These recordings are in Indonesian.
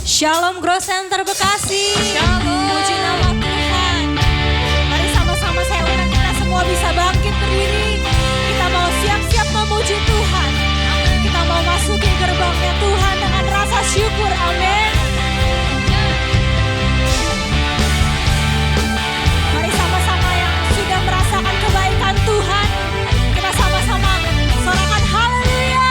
Shalom Growth Center Bekasi. Shalom. Puji nama Tuhan. Mari sama-sama saya undang kita semua bisa bangkit berdiri. Kita mau siap-siap memuji Tuhan. Kita mau masuki gerbangnya Tuhan dengan rasa syukur. Amin. Mari sama-sama yang sudah merasakan kebaikan Tuhan, kita sama-sama sorakan haleluya.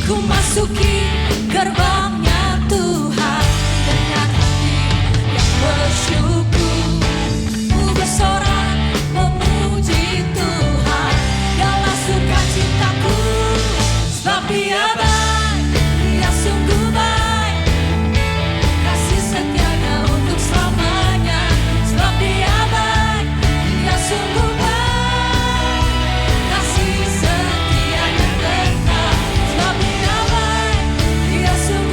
Ku masuki gerbangnya Tuhan dengan hati yang bersyukur. Ku bersorak memuji Tuhan dalam sukacitaku, sebab Dia baik, Dia sungguh baik, kasih setianya untuk selamanya. Sebab Dia baik, Dia sungguh baik, kasih setianya kekal. Sebab Dia baik, Dia sungguh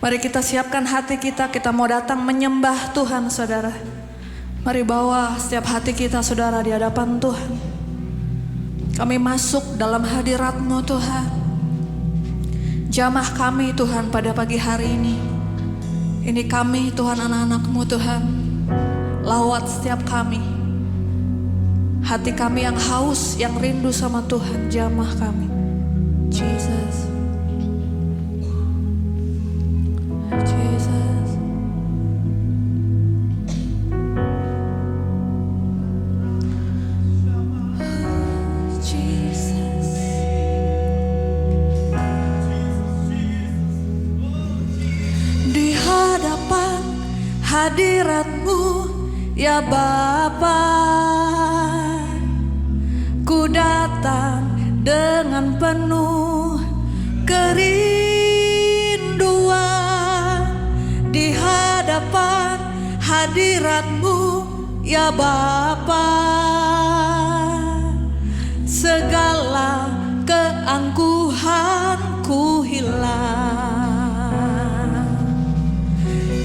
Mari kita siapkan hati kita mau datang menyembah Tuhan, saudara. Mari bawa setiap hati kita, saudara, di hadapan Tuhan. Kami masuk dalam hadirat-Mu, Tuhan. Jamah kami, Tuhan, pada pagi hari ini. Ini kami, Tuhan, anak-anak-Mu, Tuhan. Lawat setiap kami. Hati kami yang haus, yang rindu sama Tuhan, jamah kami. Jesus. Jesus. Jesus. Di hadapan hadirat-Mu, ya Bapa, ku datang dengan penuh kerinduan. Di hadapan hadirat-Mu, ya Bapa, segala keangkuhanku hilang.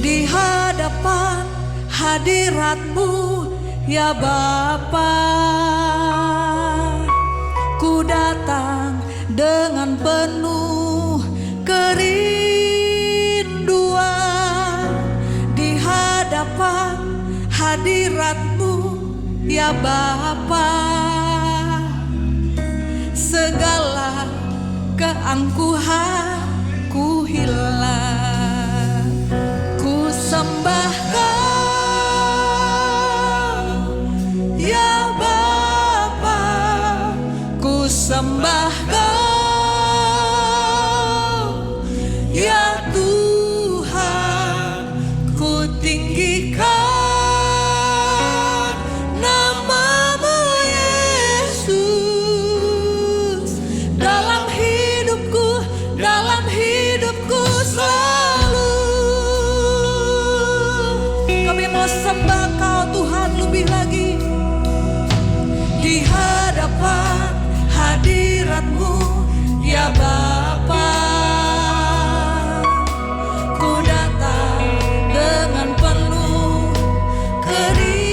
Di hadapan hadirat-Mu, ya Bapa, ku datang dengan penuh kerinduan. Di hadapan hadirat-Mu, ya Bapa, segala keangkuhanku hilang. Ku sembah Kau, ya Bapa, ku sembah Kau, ya Tuhan, ku tinggikan nama-Mu Yesus. Dalam hidupku selalu kami mau sembah Kau, Tuhan, lebih lagi. Di hadapan hadirat-Mu, ya Bapa, ku datang dengan penuh kerinduan.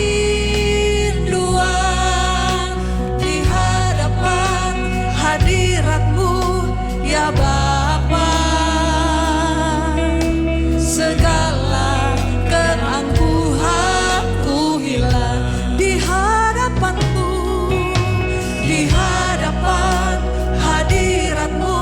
Di hadapan hadirat-Mu, ya Bapa, segala keangkuhanku hilang. Di hadapan-Mu, di hadapan hadirat-Mu,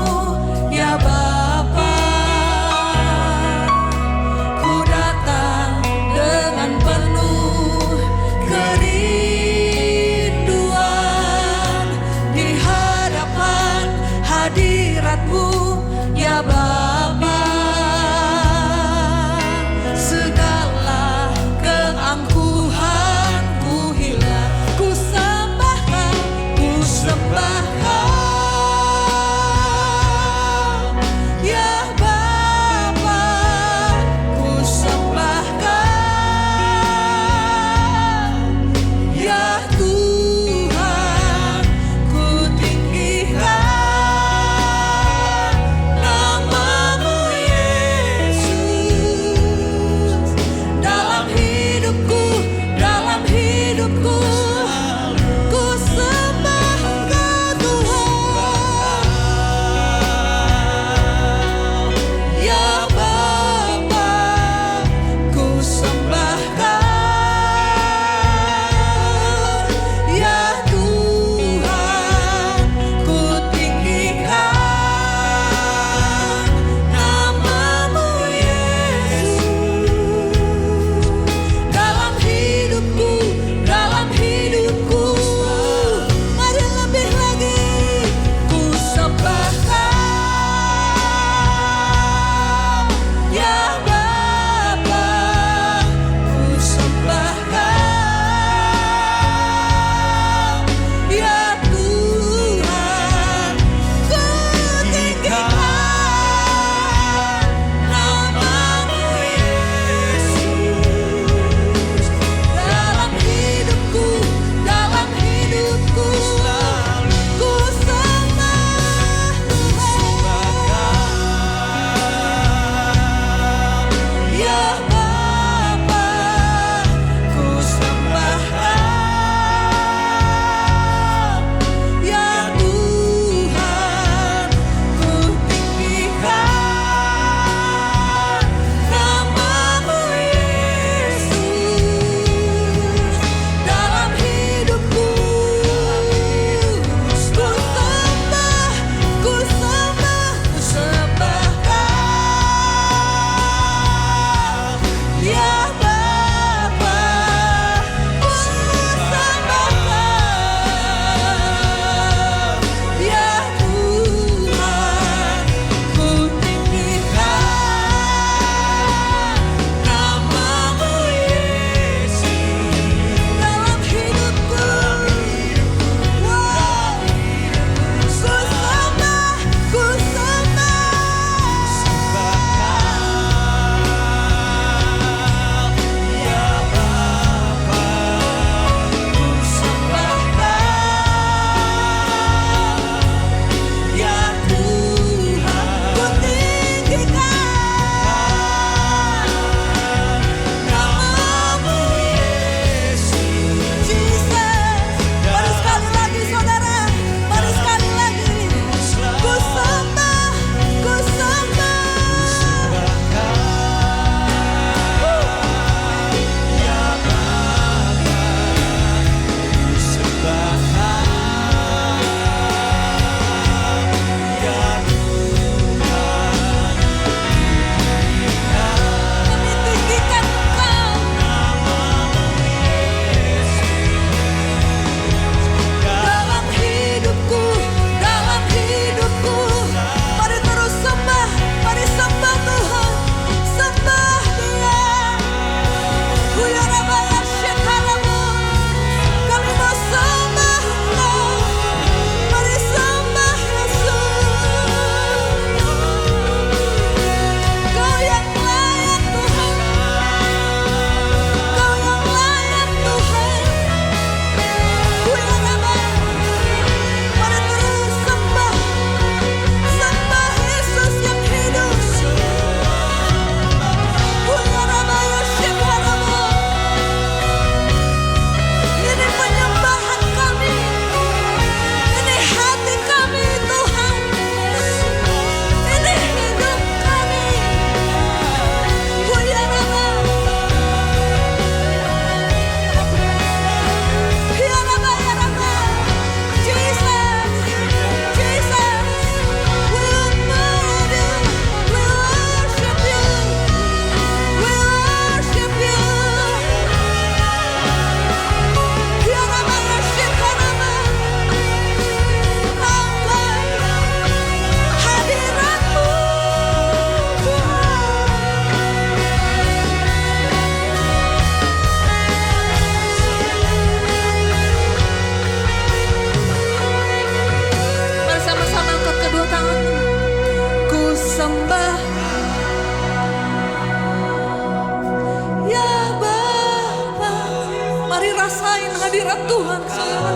hadirat Tuhan, saudara.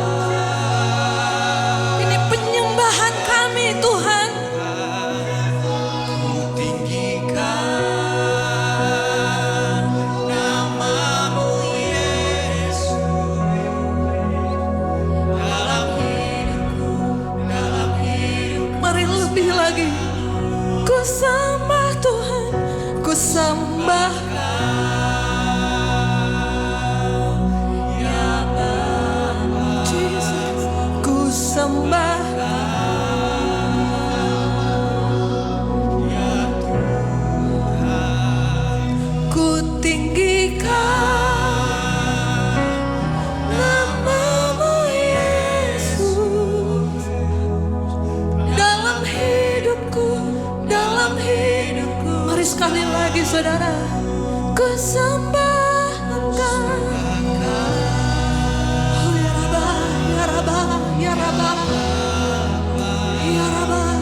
Ini penyembahan kami, Tuhan. Mari lebih lagi. Ku sembah Tuhan, ku sembah. Jesus, ku sembah. Ku tinggikan nama-Mu Yesus dalam hidupku, dalam hidupku. Mari sekali lagi, saudara. Ku sembah Engkau. Oh ya Rabbah, ya Rabbah, ya Rabbah, ya Rabbah.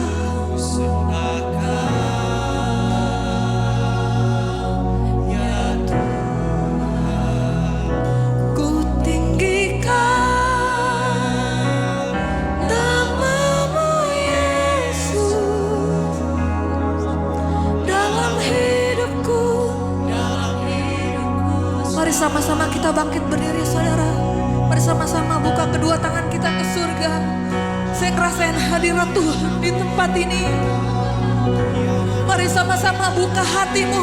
Ku tinggikan nama-Mu Yesus dalam hidupku, dalam hidupku. Mari sama-sama kita bangkit berdiri, saudara. Mari sama-sama buka kedua tangan kita ke surga. Saya ngerasain hadirat Tuhan di tempat ini. Mari sama-sama buka hatimu.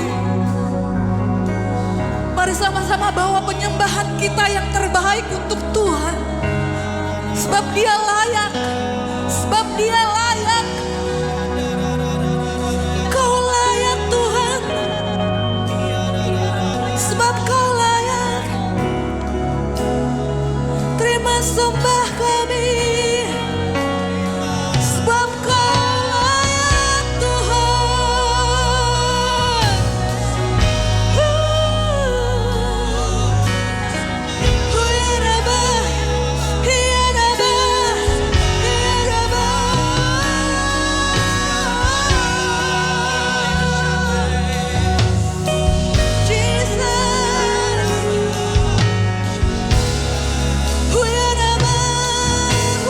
Mari sama-sama bawa penyembahan kita yang terbaik untuk Tuhan. Sebab Dia layak. Sebab Dia layak. Kau layak Tuhan. Sebab Kau layak. Terima sembah kami. Sebab Kau layak Tuhan. Ya Rabbah, ya Rabbah, ya Rabbah. Jesus. Ya Rabbah,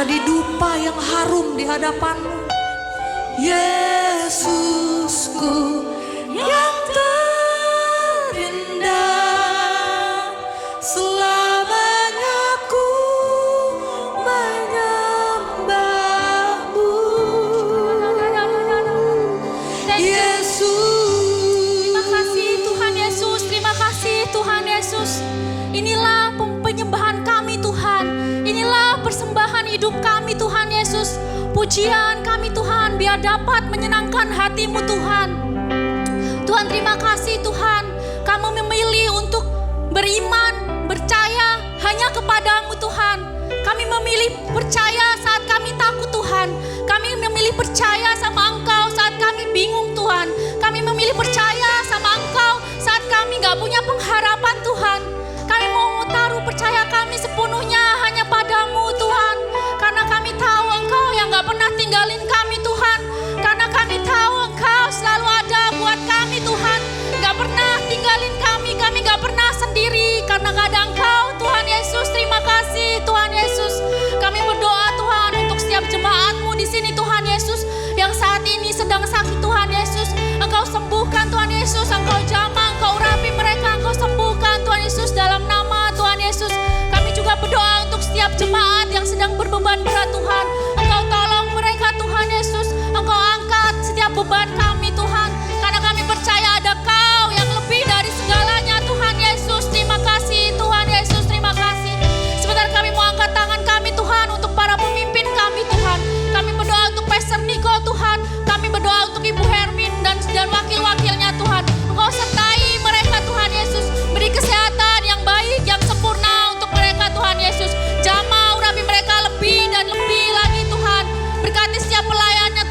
menjadi dupa yang harum di hadapan-Mu. Yesusku yang terindah, selamanya ku menyembah-Mu. Yesus. Terima kasih Tuhan Yesus, terima kasih Tuhan Yesus. Inilah penyembahan kami Tuhan, inilah persembahan hidup kami Tuhan Yesus. Pujian kami Tuhan biar dapat menyenangkan hati-Mu Tuhan. Tuhan terima kasih Tuhan, Kamu memilih untuk beriman, percaya hanya kepada-Mu Tuhan. Kami memilih percaya saat kami takut Tuhan. Kami memilih percaya sama Engkau saat kami bingung Tuhan. Kami memilih percaya sama Engkau saat kami gak punya pengharapan Tuhan. Kami mau taruh percaya kami sepenuhnya hanya pada-Mu Tuhan. Karena kami tahu Engkau yang gak pernah tinggalin kami Tuhan. Karena kami tahu Engkau selalu ada buat kami Tuhan. Gak pernah tinggalin kami gak pernah sendiri. Karena gak ada Engkau Tuhan Yesus. Terima kasih Tuhan Yesus. Kami berdoa Tuhan untuk setiap jemaat-Mu di sini Tuhan Yesus. Yang saat ini sedang sakit Tuhan Yesus. Engkau sembuhkan Tuhan Yesus. Engkau jamah, Engkau urapi mereka. Engkau sembuhkan Tuhan Yesus dalam nama Tuhan Yesus. Kami juga berdoa untuk setiap jemaat yang sedang berbeban berat Tuhan. Engkau tolong mereka Tuhan Yesus. Engkau angkat setiap beban kami Tuhan. Karena kami percaya ada Kau yang lebih dari segalanya Tuhan Yesus. Terima kasih Tuhan Yesus, terima kasih. Sebentar kami mau angkat tangan kami Tuhan untuk para pemimpin kami Tuhan. Kami berdoa untuk Pastor Niko Tuhan. Kami berdoa untuk Ibu Hermin dan wakil-wakilnya Tuhan. Engkau sertai mereka Tuhan Yesus. Beri kesehatan yang baik, yang sempurna untuk mereka Tuhan Yesus. Jamah urapi mereka lebih dan lebih lagi Tuhan. Berkati setiap pelayannya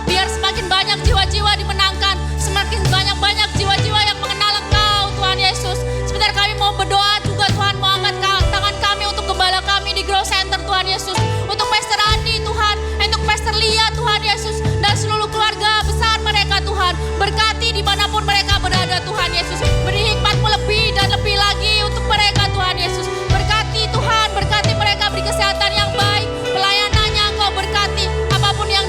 biar semakin banyak jiwa-jiwa dimenangkan. Semakin banyak jiwa-jiwa yang mengenal Engkau Tuhan Yesus. Sebentar kami mau berdoa juga Tuhan. Mau angkat tangan kami untuk gembala kami di Grow Center Tuhan Yesus. Untuk Pastor Andi Tuhan. Untuk Pastor Lia Tuhan Yesus. Dan seluruh keluarga besar mereka Tuhan. Berkati dimanapun mereka berada Tuhan Yesus. Beri hikmat-Mu lebih dan lebih lagi untuk mereka Tuhan Yesus. Berkati Tuhan, berkati mereka, beri kesehatan yang baik. Pelayanannya Engkau berkati. Apapun yang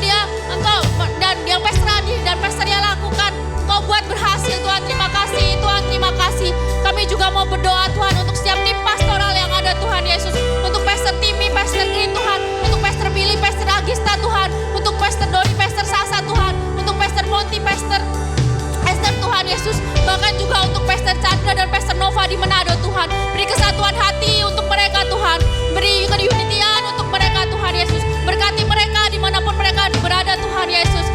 Engkau dan yang Pastor Andi dan Pastor Lia lakukan, Engkau buat berhasil Tuhan. Terima kasih Tuhan, terima kasih. Kami juga mau berdoa Tuhan untuk setiap tim pastoral yang ada Tuhan Yesus. Untuk Pastor Timmy, Pastor Green Tuhan. Untuk Pastor Billy, Pastor Agista Tuhan. Untuk Pastor Doni, Pastor Sasa Tuhan. Untuk Pastor Monty, Pastor Esther Tuhan Yesus. Bahkan juga untuk Pastor Chandra dan Pastor Nova di Manado Tuhan. Beri kesatuan hati untuk mereka Tuhan. Beri keunitian untuk mereka Tuhan Yesus. Berkati mereka dimanapun mereka berada Tuhan Yesus.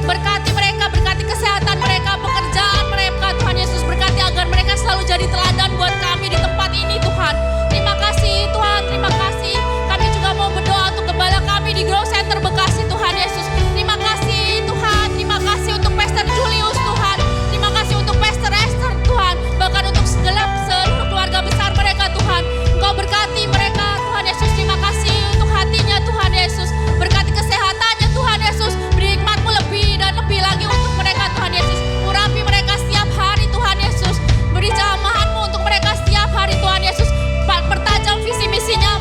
Berkati mereka, berkati kesehatan mereka, pekerjaan mereka Tuhan Yesus. Berkati agar mereka selalu jadi teladan buat kami di tempat ini Tuhan. Terima kasih Tuhan, terima kasih. Kami juga mau berdoa untuk gembala kami di Grow Center Bekasi Tuhan Yesus. Terima kasih Tuhan, terima kasih untuk Pastor Julius Tuhan. Terima kasih untuk Pastor Esther Tuhan. Bahkan untuk seluruh keluarga besar mereka Tuhan. Engkau berkati mereka Tuhan Yesus. Terima kasih untuk hatinya Tuhan Yesus. Berkati kesehatannya Tuhan Yesus. Beri hikmat-Mu lebih dan lebih lagi untuk mereka Tuhan Yesus. Urapi mereka setiap hari Tuhan Yesus. Beri jamahan-Mu untuk mereka setiap hari Tuhan Yesus. Pertajam visi misinya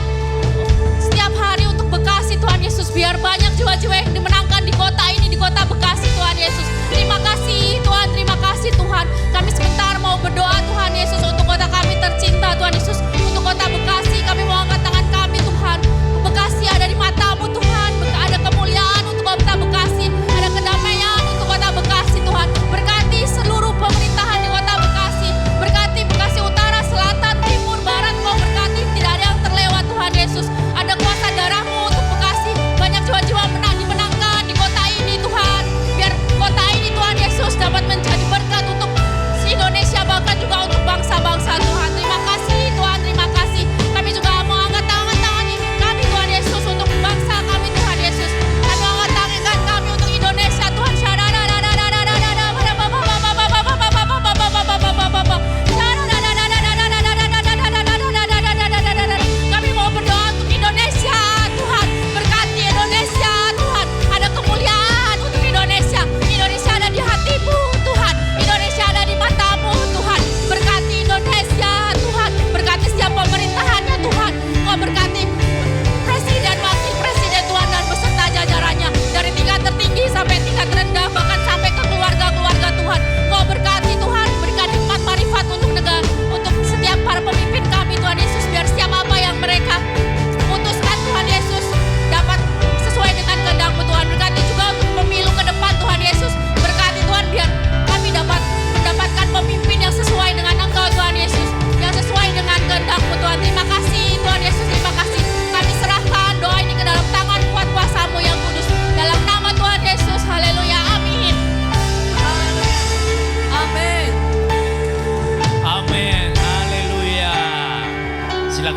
setiap hari untuk Bekasi Tuhan Yesus. Biar banyak jiwa-jiwa yang dimenangkan di kota ini, di kota Bekasi Tuhan Yesus. Terima kasih Tuhan, terima kasih Tuhan. Kami sebentar mau berdoa Tuhan Yesus untuk kota kami tercinta Tuhan Yesus. Untuk kota Bekasi kami mau angkat tangan kami Tuhan. Bekasi ada di mata-Mu Tuhan. Ada kemuliaan untuk kota Bekasi. Ada kedamaian untuk kota Bekasi Tuhan. Berkati seluruh pemerintahan di kota Bekasi. Berkati Bekasi Utara, Selatan, Timur, Barat. Kau berkati tidak ada yang terlewat Tuhan Yesus. Ada kuasa darah-Mu untuk Bekasi. Banyak jiwa-jiwa dimenangkan di kota ini Tuhan. Biar kota ini Tuhan Yesus dapat menjadi berkat untuk Indonesia bahkan juga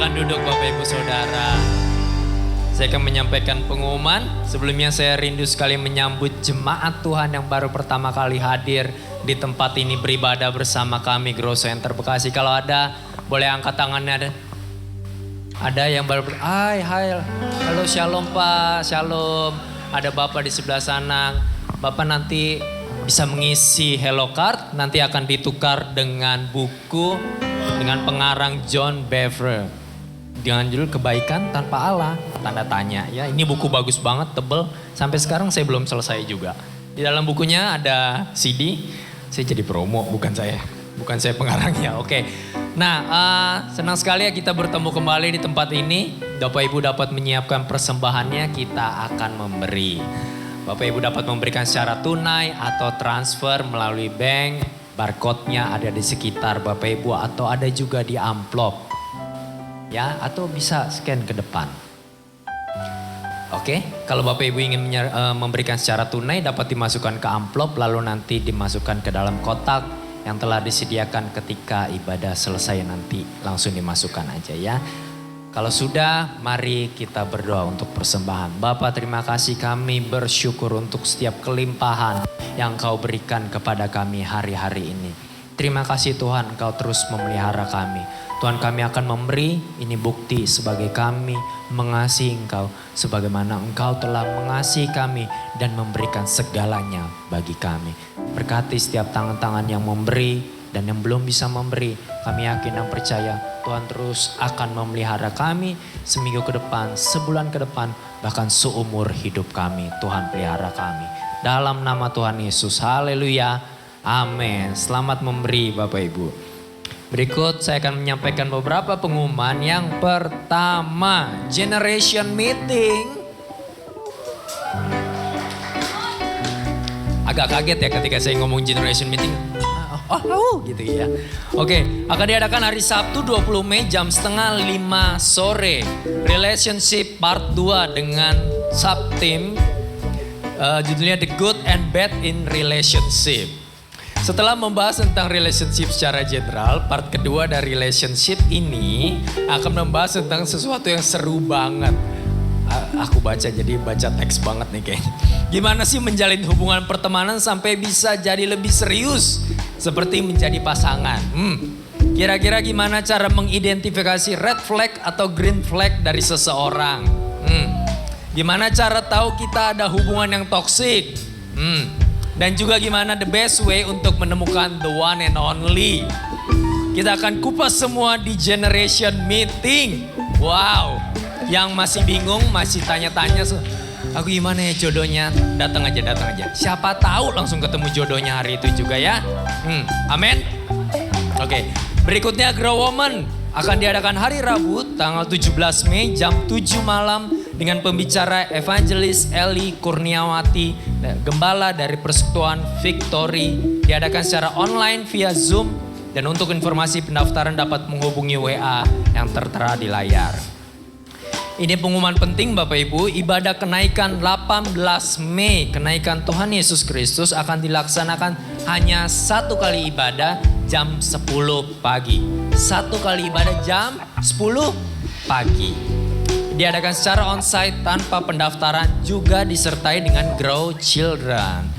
Silakan duduk Bapak Ibu Saudara. Saya akan menyampaikan pengumuman. Sebelumnya saya rindu sekali menyambut jemaat Tuhan yang baru pertama kali hadir di tempat ini beribadah bersama kami Grow Center Bekasi. Kalau ada, boleh angkat tangannya. Ada yang baru, hai, halo shalom Pak, shalom. Ada Bapak di sebelah sana. Bapak nanti bisa mengisi Hello Card, nanti akan ditukar dengan buku dengan pengarang John Bevere dengan judul Kebaikan Tanpa Allah, tanda tanya ya. Ini buku bagus banget, tebel. Sampai sekarang saya belum selesai juga. Di dalam bukunya ada CD. Saya jadi promo, bukan saya pengarangnya. Oke. Nah, senang sekali ya kita bertemu kembali di tempat ini. Bapak Ibu dapat menyiapkan persembahannya, kita akan memberi. Bapak Ibu dapat memberikan secara tunai atau transfer melalui bank. Barcode-nya ada di sekitar Bapak Ibu atau ada juga di amplop. Ya, atau bisa scan ke depan. Oke, kalau Bapak Ibu ingin memberikan secara tunai dapat dimasukkan ke amplop lalu nanti dimasukkan ke dalam kotak yang telah disediakan ketika ibadah selesai, nanti langsung dimasukkan aja ya. Kalau sudah, mari kita berdoa untuk persembahan. Bapa, terima kasih, kami bersyukur untuk setiap kelimpahan yang Kau berikan kepada kami hari-hari ini. Terima kasih Tuhan, Kau terus memelihara kami. Tuhan, kami akan memberi, ini bukti sebagai kami mengasihi Engkau. Sebagaimana Engkau telah mengasihi kami dan memberikan segalanya bagi kami. Berkati setiap tangan-tangan yang memberi dan yang belum bisa memberi. Kami yakin dan percaya Tuhan terus akan memelihara kami seminggu ke depan, sebulan ke depan, bahkan seumur hidup kami. Tuhan pelihara kami. Dalam nama Tuhan Yesus, haleluya, amin. Selamat memberi Bapak Ibu. Berikut saya akan menyampaikan beberapa pengumuman. Yang pertama, Generation Meeting. Agak kaget ya ketika saya ngomong Generation Meeting. Gitu ya. Oke, akan diadakan hari Sabtu 20 Mei jam setengah 5 sore. Relationship Part 2 dengan sub-team. Judulnya The Good and Bad in Relationship. Setelah membahas tentang relationship secara general, part kedua dari relationship ini akan membahas tentang sesuatu yang seru banget. Aku baca teks banget nih kayaknya. Gimana sih menjalin hubungan pertemanan sampai bisa jadi lebih serius seperti menjadi pasangan? Kira-kira gimana cara mengidentifikasi red flag atau green flag dari seseorang? Gimana cara tahu kita ada hubungan yang toksik? Dan juga gimana the best way untuk menemukan the one and only? Kita akan kupas semua di Generation Meeting. Wow, yang masih bingung, masih tanya-tanya, aku gimana ya jodohnya? Datang aja. Siapa tahu langsung ketemu jodohnya hari itu juga ya. Amin. Oke, berikutnya Grow Woman akan diadakan hari Rabu tanggal 17 Mei jam 7 malam dengan pembicara Evangelis Eli Kurniawati, gembala dari Persekutuan Victory. Diadakan secara online via Zoom dan untuk informasi pendaftaran dapat menghubungi WA yang tertera di layar. Ini pengumuman penting Bapak Ibu, ibadah kenaikan 18 Mei, kenaikan Tuhan Yesus Kristus akan dilaksanakan hanya satu kali ibadah jam 10 pagi. Satu kali ibadah jam 10 pagi. Diadakan secara onsite tanpa pendaftaran, juga disertai dengan Grow Children.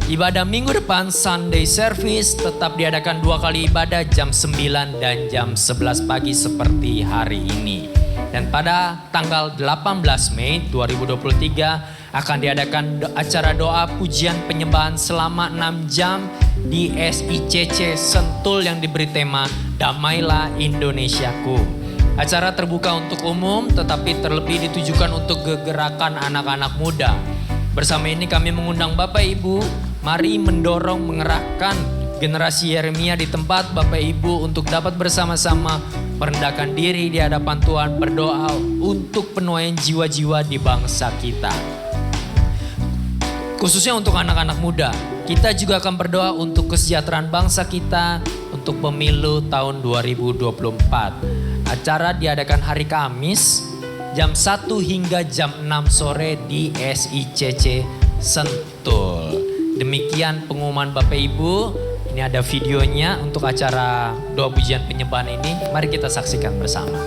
Ibadah minggu depan Sunday Service tetap diadakan 2 kali ibadah jam 9 dan jam 11 pagi seperti hari ini. Dan pada tanggal 18 Mei 2023 akan diadakan acara doa pujian penyembahan selama 6 jam di SICC Sentul yang diberi tema Damailah Indonesiaku. Acara terbuka untuk umum tetapi terlebih ditujukan untuk gerakan anak-anak muda. Bersama ini kami mengundang Bapak Ibu, mari mendorong mengerahkan generasi Yeremia di tempat Bapak Ibu untuk dapat bersama-sama merendahkan diri di hadapan Tuhan, berdoa untuk penuaian jiwa-jiwa di bangsa kita. Khususnya untuk anak-anak muda, kita juga akan berdoa untuk kesejahteraan bangsa kita untuk pemilu tahun 2024. Acara diadakan hari Kamis jam 1 hingga jam 6 sore di SICC Sentul. Demikian pengumuman Bapak Ibu. Ini ada videonya untuk acara doa pujian penyembahan ini. Mari kita saksikan bersama.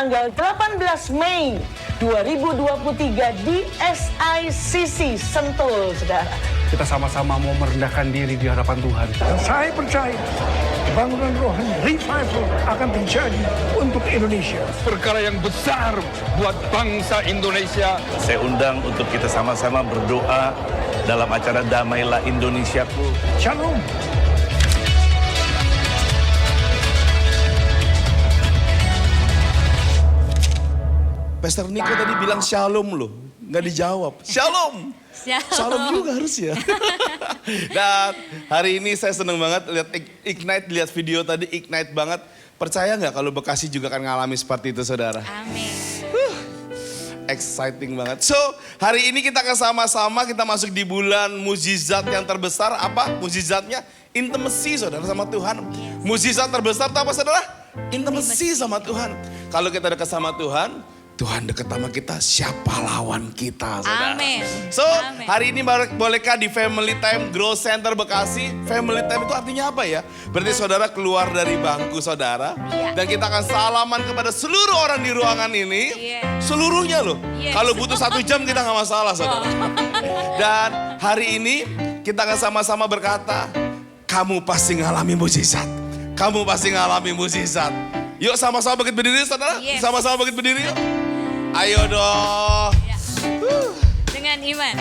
tanggal 18 Mei 2023 di SICC Sentul, saudara. Kita sama-sama mau merendahkan diri di hadapan Tuhan. Dan saya percaya bangunan rohani revival akan terjadi untuk Indonesia. Perkara yang besar buat bangsa Indonesia. Saya undang untuk kita sama-sama berdoa dalam acara Damailah Indonesiaku. Shalom. Pastor Niko tadi bilang shalom loh, nggak dijawab. Shalom. Shalom juga harus ya. Dan hari ini saya seneng banget lihat Ignite, lihat video tadi Ignite banget. Percaya nggak kalau Bekasi juga akan ngalami seperti itu, saudara? Amin. Exciting banget. So, hari ini kita akan sama-sama kita masuk di bulan mukjizat yang terbesar. Apa mukjizatnya? Intimacy, saudara, sama Tuhan. Mukjizat terbesar itu apa, saudara? Intimacy sama Tuhan. Kalau kita dekat sama Tuhan, Tuhan dekat sama kita, siapa lawan kita, saudara? Amin. So, Amin. hari ini bolehkah di Family Time Growth Center Bekasi? Family Time itu artinya apa ya? Berarti saudara keluar dari bangku saudara. Iya. Dan kita akan salaman kepada seluruh orang di ruangan ini. Yes. Seluruhnya loh. Yes. Kalau butuh 1 jam kita nggak masalah, saudara. Dan hari ini kita akan sama-sama berkata, kamu pasti ngalami mukjizat. Kamu pasti ngalami mukjizat. Yuk sama-sama bangkit berdiri, saudara. Yes. Sama-sama bangkit berdiri yuk. Ayo dong. Ya. Dengan iman.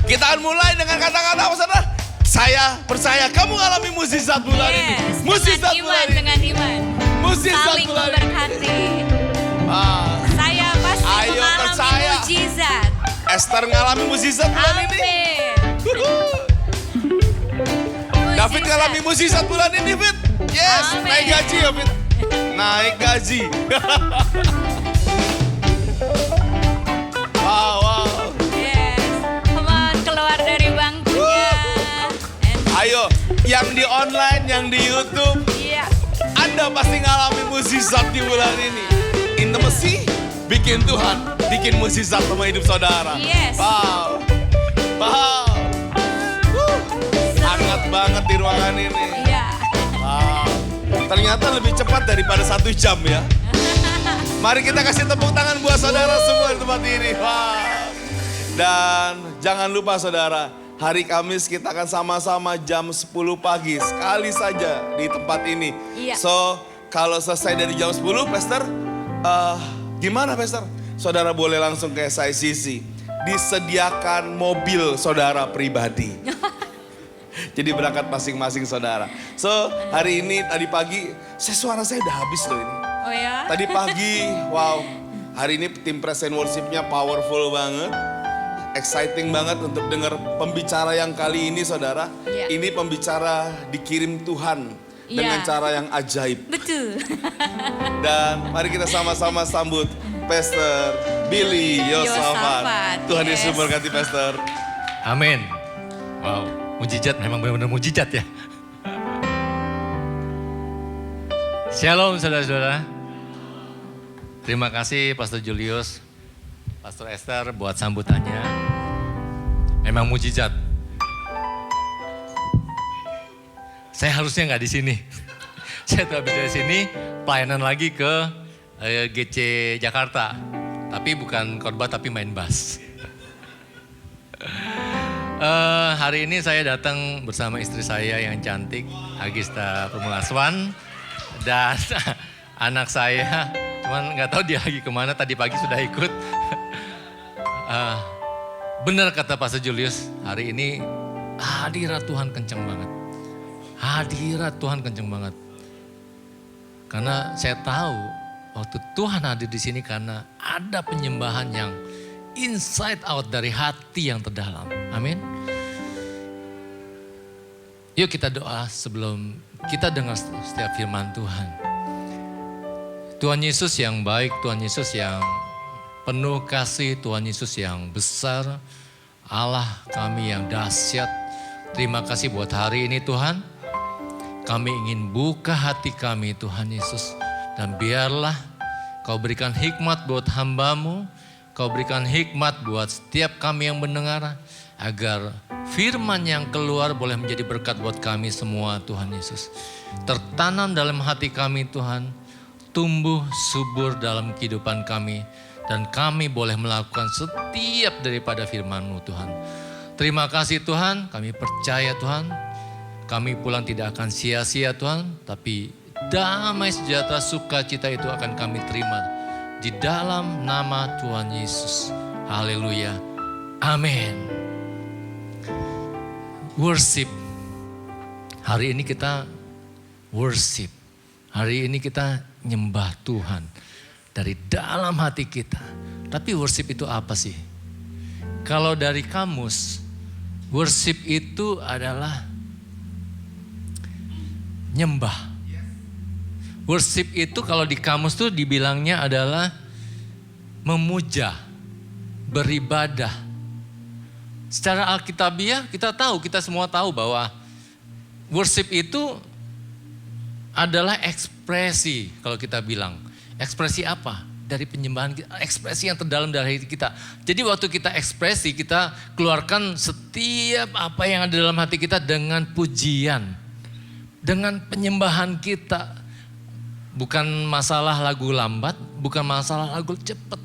Kita akan mulai dengan kata-kata apa, saudara? Saya percaya kamu ngalami mukjizat bulan ini. Yes. Mukjizat Dengan bulan iman, ini. dengan iman. Mukjizat Saling bulan ini. memberkati. Ah, Saya pasti Ayo, mengalami percaya. mukjizat. Esther ngalami mukjizat bulan ini. Amin. David ngalami mukjizat bulan ini, Fit. Yes, Amin. naik gaji ya, Fit. Naik gaji. Wow. Yes. Come on, keluar dari bangkunya. Ayo, yang di online, yang di YouTube, Iya. Anda pasti ngalami mukjizat di bulan ini. Intimacy bikin Tuhan, bikin mukjizat sama hidup saudara. Yes. Wow. Hangat banget di ruangan ini. Iya. Wow. Ternyata lebih cepat daripada 1 jam ya. Mari kita kasih tepuk tangan buat saudara semua di tempat ini. Wow. Dan jangan lupa saudara, hari Kamis kita akan sama-sama jam 10 pagi. Sekali saja di tempat ini. Iya. So, kalau selesai dari jam 10, Pastor, gimana Pastor? Saudara boleh langsung ke SICC. Disediakan mobil saudara pribadi. Jadi berangkat masing-masing saudara. So, hari ini tadi pagi, suara saya udah habis loh ini. Oh ya? Tadi pagi, wow. Hari ini tim praise and worship-nya powerful banget. Exciting banget untuk dengar pembicara yang kali ini saudara. Iya. Ini pembicara dikirim Tuhan dengan Iya. cara yang ajaib. Betul. Dan mari kita sama-sama sambut Pastor Billy Yosafat. Yosafat, Tuhan yes. Yesus berkati Pastor. Amin. Wow, mujizat memang benar-benar mujizat ya. Shalom saudara-saudara. Terima kasih Pastor Julius, Pastor Esther buat sambutannya. Memang mujizat. Saya harusnya nggak di sini. Saya tuh habis dari sini pelayanan lagi ke GC Jakarta. Tapi bukan khotbah tapi main bass. Hari ini saya datang bersama istri saya yang cantik, Agista Pumulaswan. Dan anak saya, cuman nggak tahu dia lagi kemana, tadi pagi sudah ikut. Benar kata Pastor Julius, hari ini hadirat Tuhan kenceng banget. Hadirat Tuhan kenceng banget. Karena saya tahu waktu Tuhan hadir di sini karena ada penyembahan yang inside out dari hati yang terdalam. Amin. Yuk kita doa sebelum kita dengar setiap firman Tuhan. Tuhan Yesus yang baik, Tuhan Yesus yang penuh kasih, Tuhan Yesus yang besar, Allah kami yang dahsyat. Terima kasih buat hari ini Tuhan. Kami ingin buka hati kami Tuhan Yesus. Dan biarlah Kau berikan hikmat buat hamba-Mu. Kau berikan hikmat buat setiap kami yang mendengar. Agar firman yang keluar boleh menjadi berkat buat kami semua Tuhan Yesus. Tertanam dalam hati kami Tuhan. tumbuh subur dalam kehidupan kami. Dan kami boleh melakukan setiap daripada firman-Mu Tuhan. Terima kasih Tuhan, kami percaya Tuhan. Kami pulang tidak akan sia-sia Tuhan, tapi damai sejahtera sukacita itu akan kami terima. Di dalam nama Tuhan Yesus. Haleluya. Amin. Worship. Hari ini kita worship. Hari ini kita nyembah Tuhan dari dalam hati kita. Tapi worship itu apa sih? Kalau dari kamus, worship itu adalah nyembah. Worship itu kalau di kamus tuh dibilangnya adalah memuja, beribadah. Secara alkitabiah kita tahu, kita semua tahu bahwa worship itu adalah ekspresi, kalau kita bilang. Ekspresi apa? Dari penyembahan kita, ekspresi yang terdalam dari hati kita. Jadi waktu kita ekspresi, kita keluarkan setiap apa yang ada dalam hati kita dengan pujian. Dengan penyembahan kita. Bukan masalah lagu lambat, bukan masalah lagu cepat.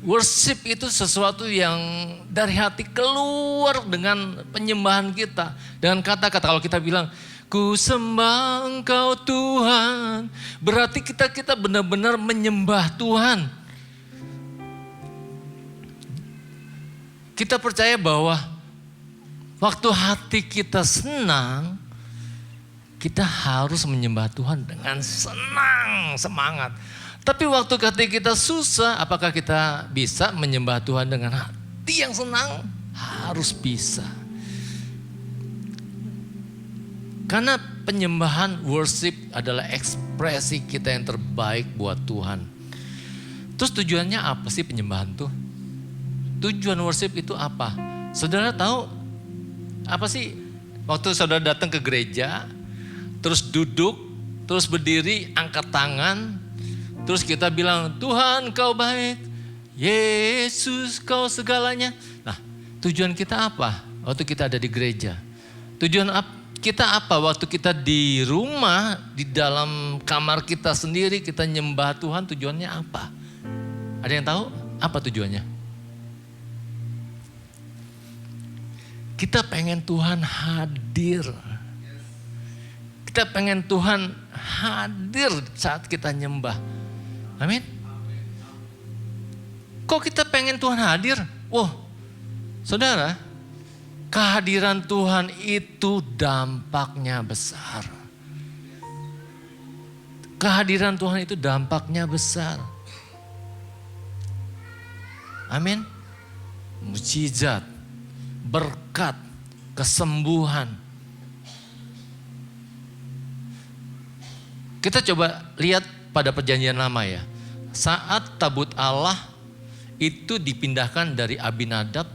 Worship itu sesuatu yang dari hati keluar dengan penyembahan kita. Dengan kata-kata, kalau kita bilang, ku sembah Engkau Tuhan. Berarti kita benar-benar menyembah Tuhan. Kita percaya bahwa waktu hati kita senang, kita harus menyembah Tuhan dengan senang, semangat. Tapi waktu hati kita susah, apakah kita bisa menyembah Tuhan dengan hati yang senang? Harus bisa. Karena penyembahan worship adalah ekspresi kita yang terbaik buat Tuhan. Terus tujuannya apa sih penyembahan tuh? Tujuan worship itu apa? Saudara tahu apa sih? Waktu saudara datang ke gereja, terus duduk, terus berdiri, angkat tangan, terus kita bilang, Tuhan Kau baik, Yesus Kau segalanya. Nah, tujuan kita apa waktu kita ada di gereja? Tujuan kita apa waktu kita di rumah, di dalam kamar kita sendiri, kita nyembah Tuhan, tujuannya apa? Ada yang tahu apa tujuannya? Kita pengen Tuhan hadir. Kita pengen Tuhan hadir saat kita nyembah. Amin. Kok kita pengen Tuhan hadir? Wah, saudara, kehadiran Tuhan itu dampaknya besar. Kehadiran Tuhan itu dampaknya besar. Amin. Mukjizat, berkat, kesembuhan. Kita coba lihat pada perjanjian lama ya. Saat tabut Allah itu dipindahkan dari Abinadab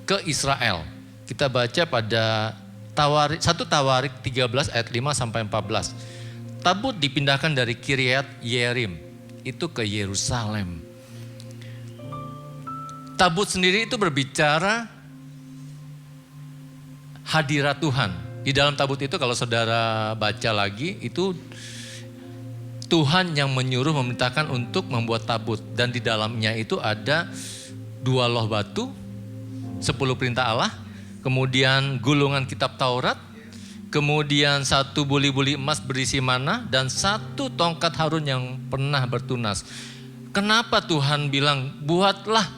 ke Israel. Kita baca pada 1 Tawarik 13 ayat 5 sampai 14. Tabut dipindahkan dari Kiryat Yearim itu ke Yerusalem. Tabut sendiri itu berbicara hadirat Tuhan. Di dalam tabut itu kalau saudara baca lagi itu Tuhan yang menyuruh memerintahkan untuk membuat tabut. Dan di dalamnya itu ada 2 loh batu, 10 perintah Allah, kemudian gulungan kitab Taurat, kemudian 1 buli-buli emas berisi mana, dan 1 tongkat Harun yang pernah bertunas. Kenapa Tuhan bilang buatlah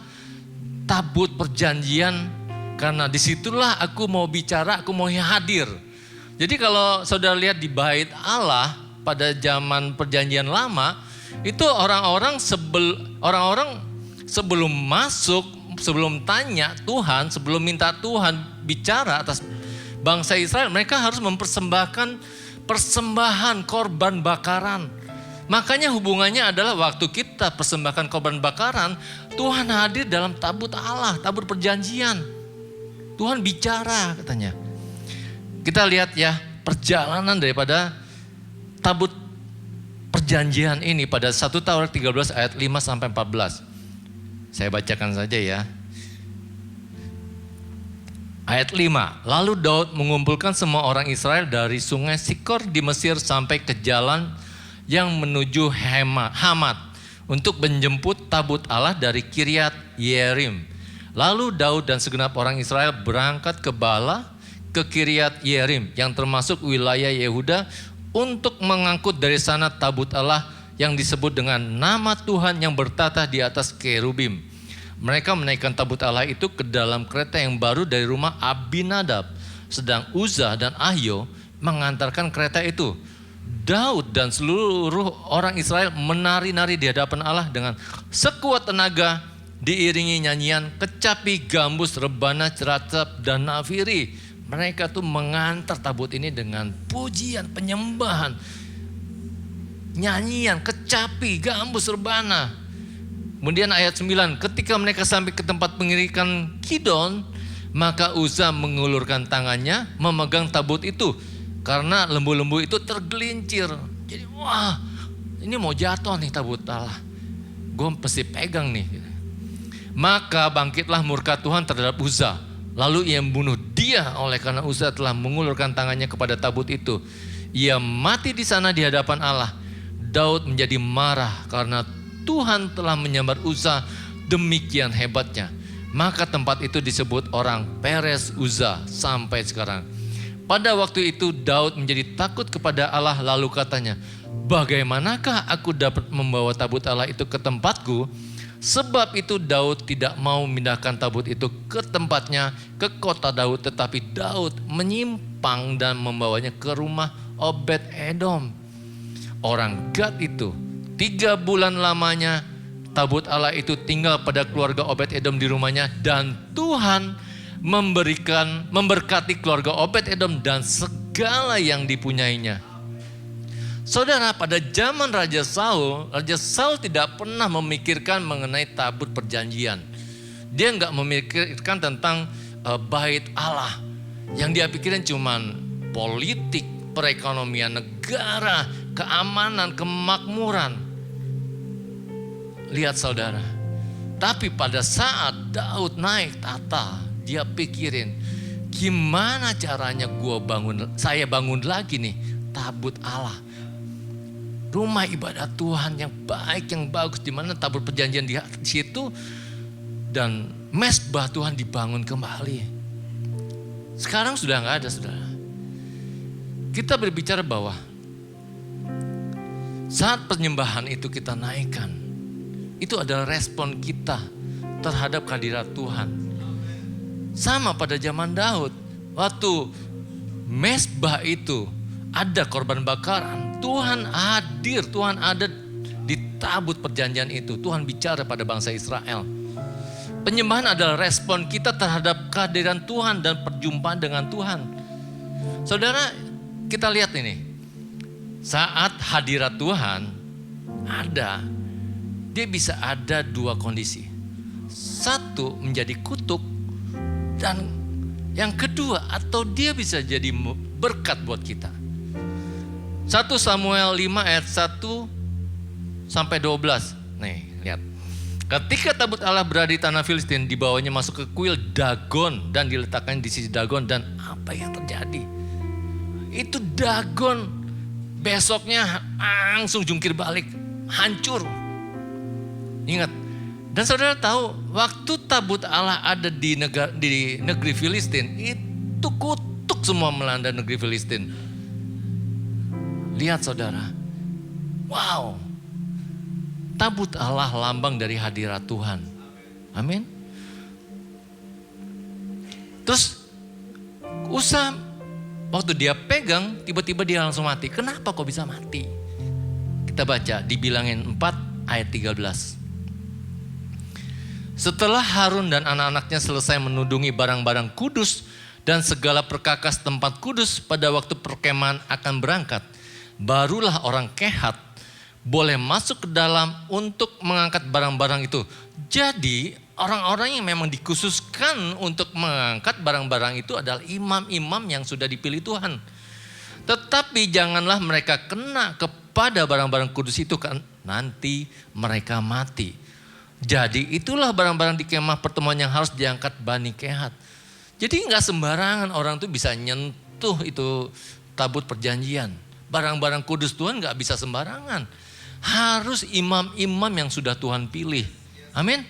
tabut perjanjian? Karena disitulah aku mau bicara, aku mau hadir. Jadi kalau saudara lihat di bait Allah pada zaman perjanjian lama, itu orang-orang sebelum masuk, sebelum tanya Tuhan, sebelum minta Tuhan bicara atas bangsa Israel, mereka harus mempersembahkan persembahan korban bakaran. Makanya hubungannya adalah waktu kita persembahkan korban bakaran, Tuhan hadir dalam tabut Allah, tabut perjanjian. Tuhan bicara katanya. Kita lihat ya perjalanan daripada tabut perjanjian ini pada 1 Tawarik 13 ayat 5 sampai 14. Saya bacakan saja ya. Ayat 5. Lalu Daud mengumpulkan semua orang Israel dari sungai Sikor di Mesir sampai ke jalan yang menuju Hamat untuk menjemput tabut Allah dari Kiryat Yearim. Lalu Daud dan segenap orang Israel berangkat ke Bala ke Kiryat Yearim yang termasuk wilayah Yehuda untuk mengangkut dari sana tabut Allah yang disebut dengan nama Tuhan yang bertata di atas kerubim. Mereka menaikkan tabut Allah itu ke dalam kereta yang baru dari rumah Abinadab, sedang Uzzah dan Ahio mengantarkan kereta itu. Daud dan seluruh orang Israel menari-nari di hadapan Allah dengan sekuat tenaga, diiringi nyanyian, kecapi, gambus, rebana, ceracap, dan nafiri. Mereka tuh mengantar tabut ini dengan pujian, penyembahan, nyanyian, kecapi, gambus, rebana. Kemudian ayat 9, ketika mereka sampai ke tempat pengirikan Kidon, maka Uzzah mengulurkan tangannya memegang tabut itu. Karena lembu-lembu itu tergelincir. Jadi wah, ini mau jatuh nih tabut Allah. Gue pasti pegang nih. Maka bangkitlah murka Tuhan terhadap Uzzah. Lalu ia membunuh dia oleh karena Uzzah telah mengulurkan tangannya kepada tabut itu. Ia mati di sana di hadapan Allah. Daud menjadi marah karena Tuhan telah menyambar Uzzah demikian hebatnya. Maka tempat itu disebut orang Peres Uzzah sampai sekarang. Pada waktu itu Daud menjadi takut kepada Allah lalu katanya, bagaimanakah aku dapat membawa tabut Allah itu ke tempatku? Sebab itu Daud tidak mau memindahkan tabut itu ke tempatnya, ke kota Daud. Tetapi Daud menyimpang dan membawanya ke rumah Obed Edom. Orang Gad itu 3 bulan lamanya tabut Allah itu tinggal pada keluarga Obed Edom di rumahnya. Dan Tuhan memberkati keluarga Obed Edom dan segala yang dipunyainya. Saudara, pada zaman Raja Saul tidak pernah memikirkan mengenai tabut perjanjian. Dia enggak memikirkan tentang bait Allah. Yang dia pikirin cuman politik, perekonomian negara, keamanan, kemakmuran. Lihat saudara, tapi pada saat Daud naik tahta, dia pikirin gimana caranya saya bangun lagi nih tabut Allah. Rumah ibadat Tuhan yang baik, yang bagus, di mana tabut perjanjian di situ, dan mezbah Tuhan dibangun kembali. Sekarang sudah nggak ada, saudara. Kita berbicara bahwa saat penyembahan itu kita naikkan, itu adalah respon kita terhadap kehadirat Tuhan. Sama pada zaman Daud, waktu mezbah itu ada korban bakaran, Tuhan hadir, Tuhan ada di tabut perjanjian itu. Tuhan bicara pada bangsa Israel. Penyembahan adalah respon kita terhadap kehadiran Tuhan dan perjumpaan dengan Tuhan. Saudara, kita lihat ini. Saat hadirat Tuhan ada, dia bisa ada 2 kondisi. Satu, menjadi kutuk, dan yang kedua, atau dia bisa jadi berkat buat kita. 1 Samuel 5 ayat 1 sampai 12. Nih, lihat. Ketika tabut Allah berada di tanah Filistin, dibawanya masuk ke kuil Dagon dan diletakkan di sisi Dagon. Dan apa yang terjadi? Itu Dagon besoknya langsung jungkir balik, hancur. Ingat. Dan saudara tahu, waktu tabut Allah ada di negeri Filistin, itu kutuk semua melanda negeri Filistin. Lihat saudara, wow, tabut Allah lambang dari hadirat Tuhan. Amin. Terus Uzzah waktu dia pegang, tiba-tiba dia langsung mati. Kenapa kok bisa mati? Kita baca di Bilangin 4 ayat 13. Setelah Harun dan anak-anaknya selesai menudungi barang-barang kudus dan segala perkakas tempat kudus pada waktu perkemahan akan berangkat, barulah orang Kehat boleh masuk ke dalam untuk mengangkat barang-barang itu. Jadi orang-orang yang memang dikhususkan untuk mengangkat barang-barang itu adalah imam-imam yang sudah dipilih Tuhan. Tetapi janganlah mereka kena kepada barang-barang kudus itu, kan nanti mereka mati. Jadi itulah barang-barang di kemah pertemuan yang harus diangkat Bani Kehat. Jadi nggak sembarangan orang tuh bisa nyentuh itu tabut perjanjian. barang-barang kudus Tuhan gak bisa sembarangan. Harus imam-imam yang sudah Tuhan pilih. Amin.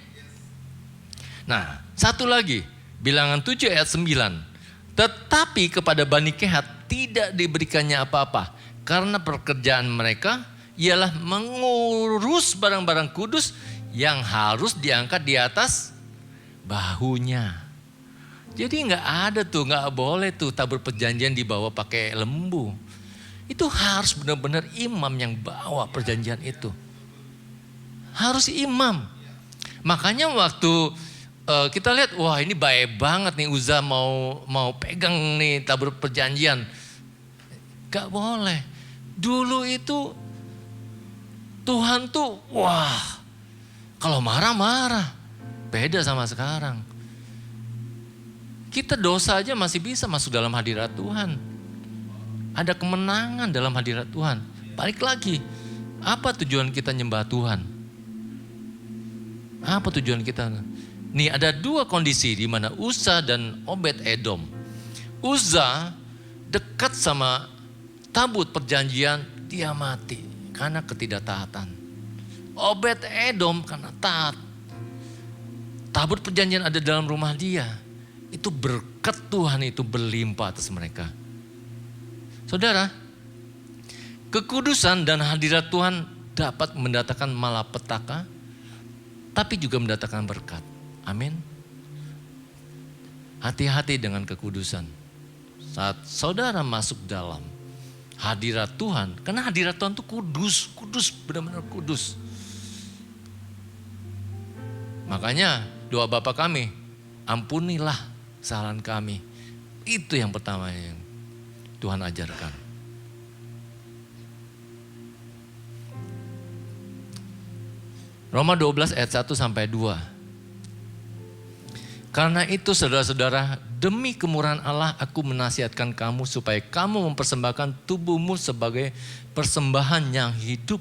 Nah, satu lagi, Bilangan 7 ayat 9. Tetapi kepada Bani Kehat tidak diberikannya apa-apa, karena pekerjaan mereka ialah mengurus barang-barang kudus yang harus diangkat di atas bahunya. Jadi nggak ada tuh, nggak boleh tuh tabur perjanjian dibawa pakai lembu. Itu harus benar-benar imam yang bawa perjanjian itu. Harus imam. Makanya waktu kita lihat, wah ini baik banget nih Uza mau pegang nih tabur perjanjian. Gak boleh. Dulu itu Tuhan tuh, wah kalau marah-marah. Beda sama sekarang. Kita dosa aja masih bisa masuk dalam hadirat Tuhan. Ada kemenangan dalam hadirat Tuhan. Balik lagi, apa tujuan kita nyembah Tuhan? Apa tujuan kita? Nih ada dua kondisi di mana Uza dan Obed Edom. Uza dekat sama tabut perjanjian, dia mati karena ketidaktaatan. Obed Edom karena taat. Tabut perjanjian ada dalam rumah dia. Itu berkat Tuhan itu berlimpah atas mereka. Saudara, kekudusan dan hadirat Tuhan dapat mendatangkan malapetaka, tapi juga mendatangkan berkat. Amin. Hati-hati dengan kekudusan. Saat saudara masuk dalam hadirat Tuhan, karena hadirat Tuhan itu kudus, benar-benar kudus. Makanya doa Bapa kami, ampunilah kesalahan kami. Itu yang pertama yang Tuhan ajarkan. Roma 12 ayat 1 sampai 2. Karena itu saudara-saudara, demi kemurahan Allah aku menasihatkan kamu supaya kamu mempersembahkan tubuhmu sebagai persembahan yang hidup,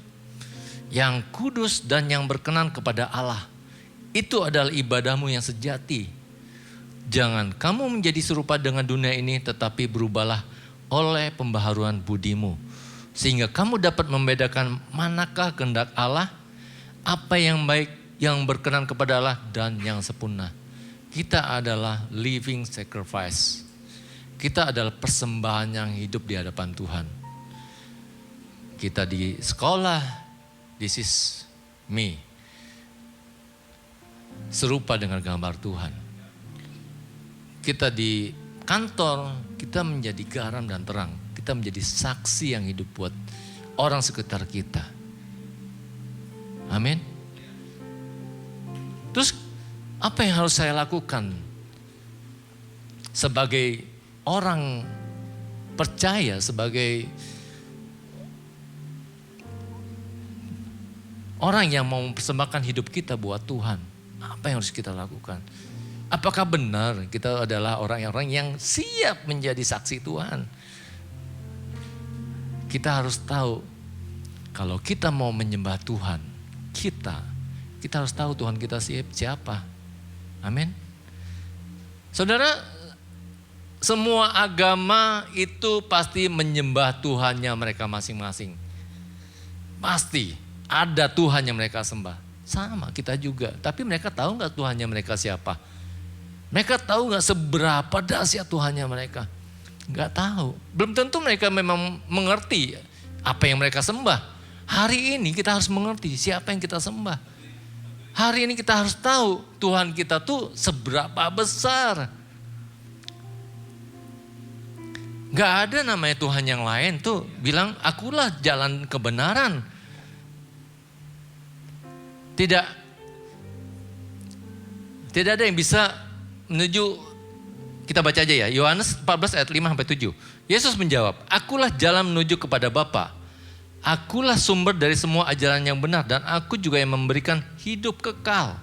yang kudus dan yang berkenan kepada Allah. Itu adalah ibadahmu yang sejati. Jangan kamu menjadi serupa dengan dunia ini, tetapi berubahlah oleh pembaharuan budimu. Sehingga kamu dapat membedakan manakah kehendak Allah, apa yang baik, yang berkenan kepada Allah, dan yang sempurna. Kita adalah living sacrifice. Kita adalah persembahan yang hidup di hadapan Tuhan. Kita di sekolah, this is me. Serupa dengan gambar Tuhan. Kita di kantor, kita menjadi garam dan terang. Kita menjadi saksi yang hidup buat orang sekitar kita. Amin. Terus apa yang harus saya lakukan sebagai orang percaya, sebagai orang yang mau mempersembahkan hidup kita buat Tuhan? Apa yang harus kita lakukan? Apakah benar kita adalah orang-orang yang siap menjadi saksi Tuhan? Kita harus tahu kalau kita mau menyembah Tuhan, kita harus tahu Tuhan kita siapa. Amin. Saudara, semua agama itu pasti menyembah Tuhannya mereka masing-masing. Pasti ada Tuhan yang mereka sembah. Sama kita juga. Tapi mereka tahu gak Tuhannya mereka siapa? Mereka tahu gak seberapa dahsyat Tuhannya mereka? Gak tahu. Belum tentu mereka memang mengerti apa yang mereka sembah. Hari ini kita harus mengerti siapa yang kita sembah. Hari ini kita harus tahu Tuhan kita tuh seberapa besar. Gak ada namanya Tuhan yang lain tuh bilang akulah jalan kebenaran. Tidak ada yang bisa menuju, kita baca aja ya, Yohanes 14 ayat 5-7. Yesus menjawab, akulah jalan menuju kepada Bapa. Akulah sumber dari semua ajaran yang benar dan aku juga yang memberikan hidup kekal.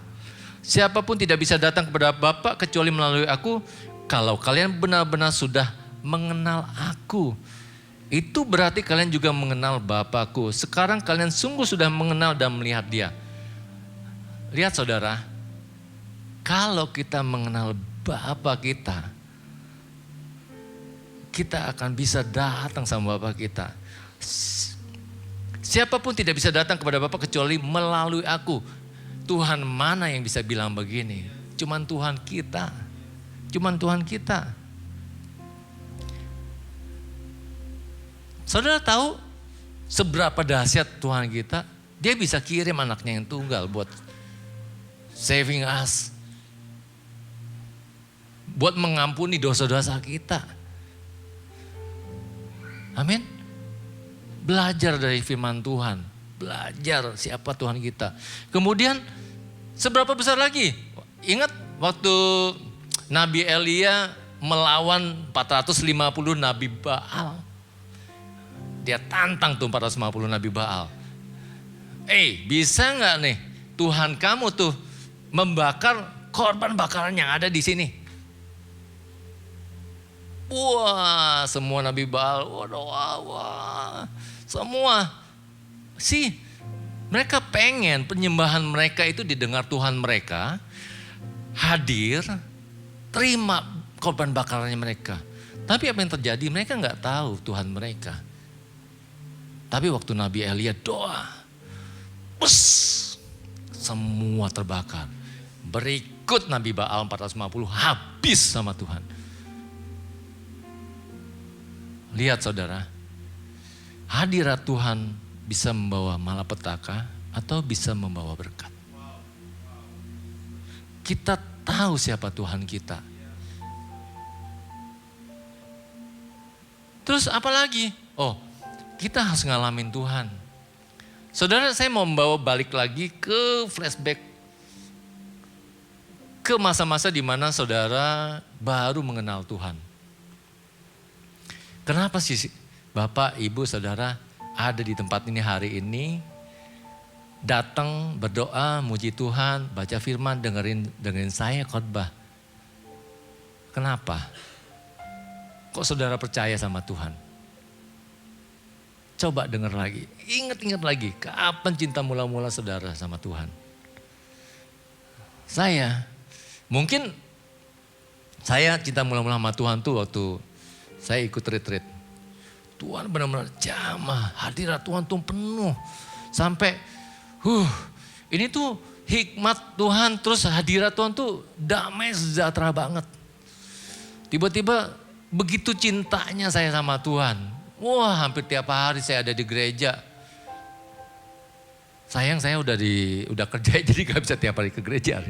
Siapapun tidak bisa datang kepada Bapa kecuali melalui aku. Kalau kalian benar-benar sudah mengenal aku, itu berarti kalian juga mengenal Bapakku. Sekarang kalian sungguh sudah mengenal dan melihat Dia. Lihat saudara, kalau kita mengenal Bapa kita akan bisa datang sama Bapa kita. Siapapun tidak bisa datang kepada Bapa kecuali melalui aku. Tuhan mana yang bisa bilang begini? Cuman Tuhan kita. Cuman Tuhan kita. Saudara tahu seberapa dahsyat Tuhan kita? Dia bisa kirim anaknya yang tunggal buat saving us. Buat mengampuni dosa-dosa kita. Amin. Belajar dari firman Tuhan. Belajar siapa Tuhan kita. Kemudian seberapa besar lagi? Ingat waktu Nabi Elia melawan 450 Nabi Baal. Dia tantang tuh 450 Nabi Baal. Bisa nggak nih Tuhan kamu tuh membakar korban bakaran yang ada di sini? Wah, semua Nabi Baal, wah, semua. Mereka pengen penyembahan mereka itu didengar Tuhan mereka, hadir, terima korban bakarannya mereka. Tapi apa yang terjadi? Mereka nggak tahu Tuhan mereka. Tapi waktu Nabi Elia doa, semua terbakar. Berikut Nabi Baal 450 habis sama Tuhan. Lihat saudara, hadirat Tuhan bisa membawa malapetaka atau bisa membawa berkat. Kita tahu siapa Tuhan kita. Terus apa lagi? Kita harus ngalamin Tuhan. Saudara, saya mau membawa balik lagi ke flashback. Ke masa-masa di mana saudara baru mengenal Tuhan. Kenapa sih Bapak, Ibu, Saudara ada di tempat ini hari ini, datang berdoa, muji Tuhan, baca firman, dengerin saya khotbah. Kenapa? Kok saudara percaya sama Tuhan? Coba dengar lagi, ingat lagi, kapan cinta mula-mula saudara sama Tuhan? Mungkin saya cinta mula-mula sama Tuhan tuh waktu saya ikut retreat. Tuhan benar-benar jamah, hadirat Tuhan tuh penuh. Sampai, ini tuh hikmat Tuhan, terus hadirat Tuhan tuh damai sejahtera banget. Tiba-tiba begitu cintanya saya sama Tuhan. Wah, hampir tiap hari saya ada di gereja. Sayang saya udah kerja jadi gak bisa tiap hari ke gereja.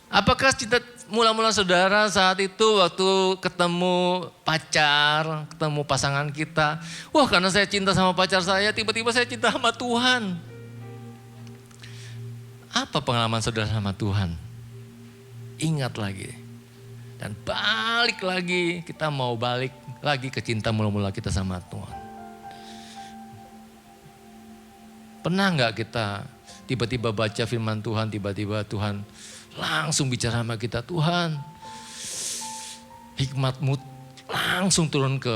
Apakah cinta mula-mula saudara saat itu waktu ketemu pacar, ketemu pasangan kita. Wah, karena saya cinta sama pacar saya, tiba-tiba saya cinta sama Tuhan. Apa pengalaman saudara sama Tuhan? Ingat lagi. Dan balik lagi, kita mau balik lagi ke cinta mula-mula kita sama Tuhan. Pernah gak kita tiba-tiba baca firman Tuhan, tiba-tiba Tuhan langsung bicara sama kita, Tuhan hikmat-Mu langsung turun ke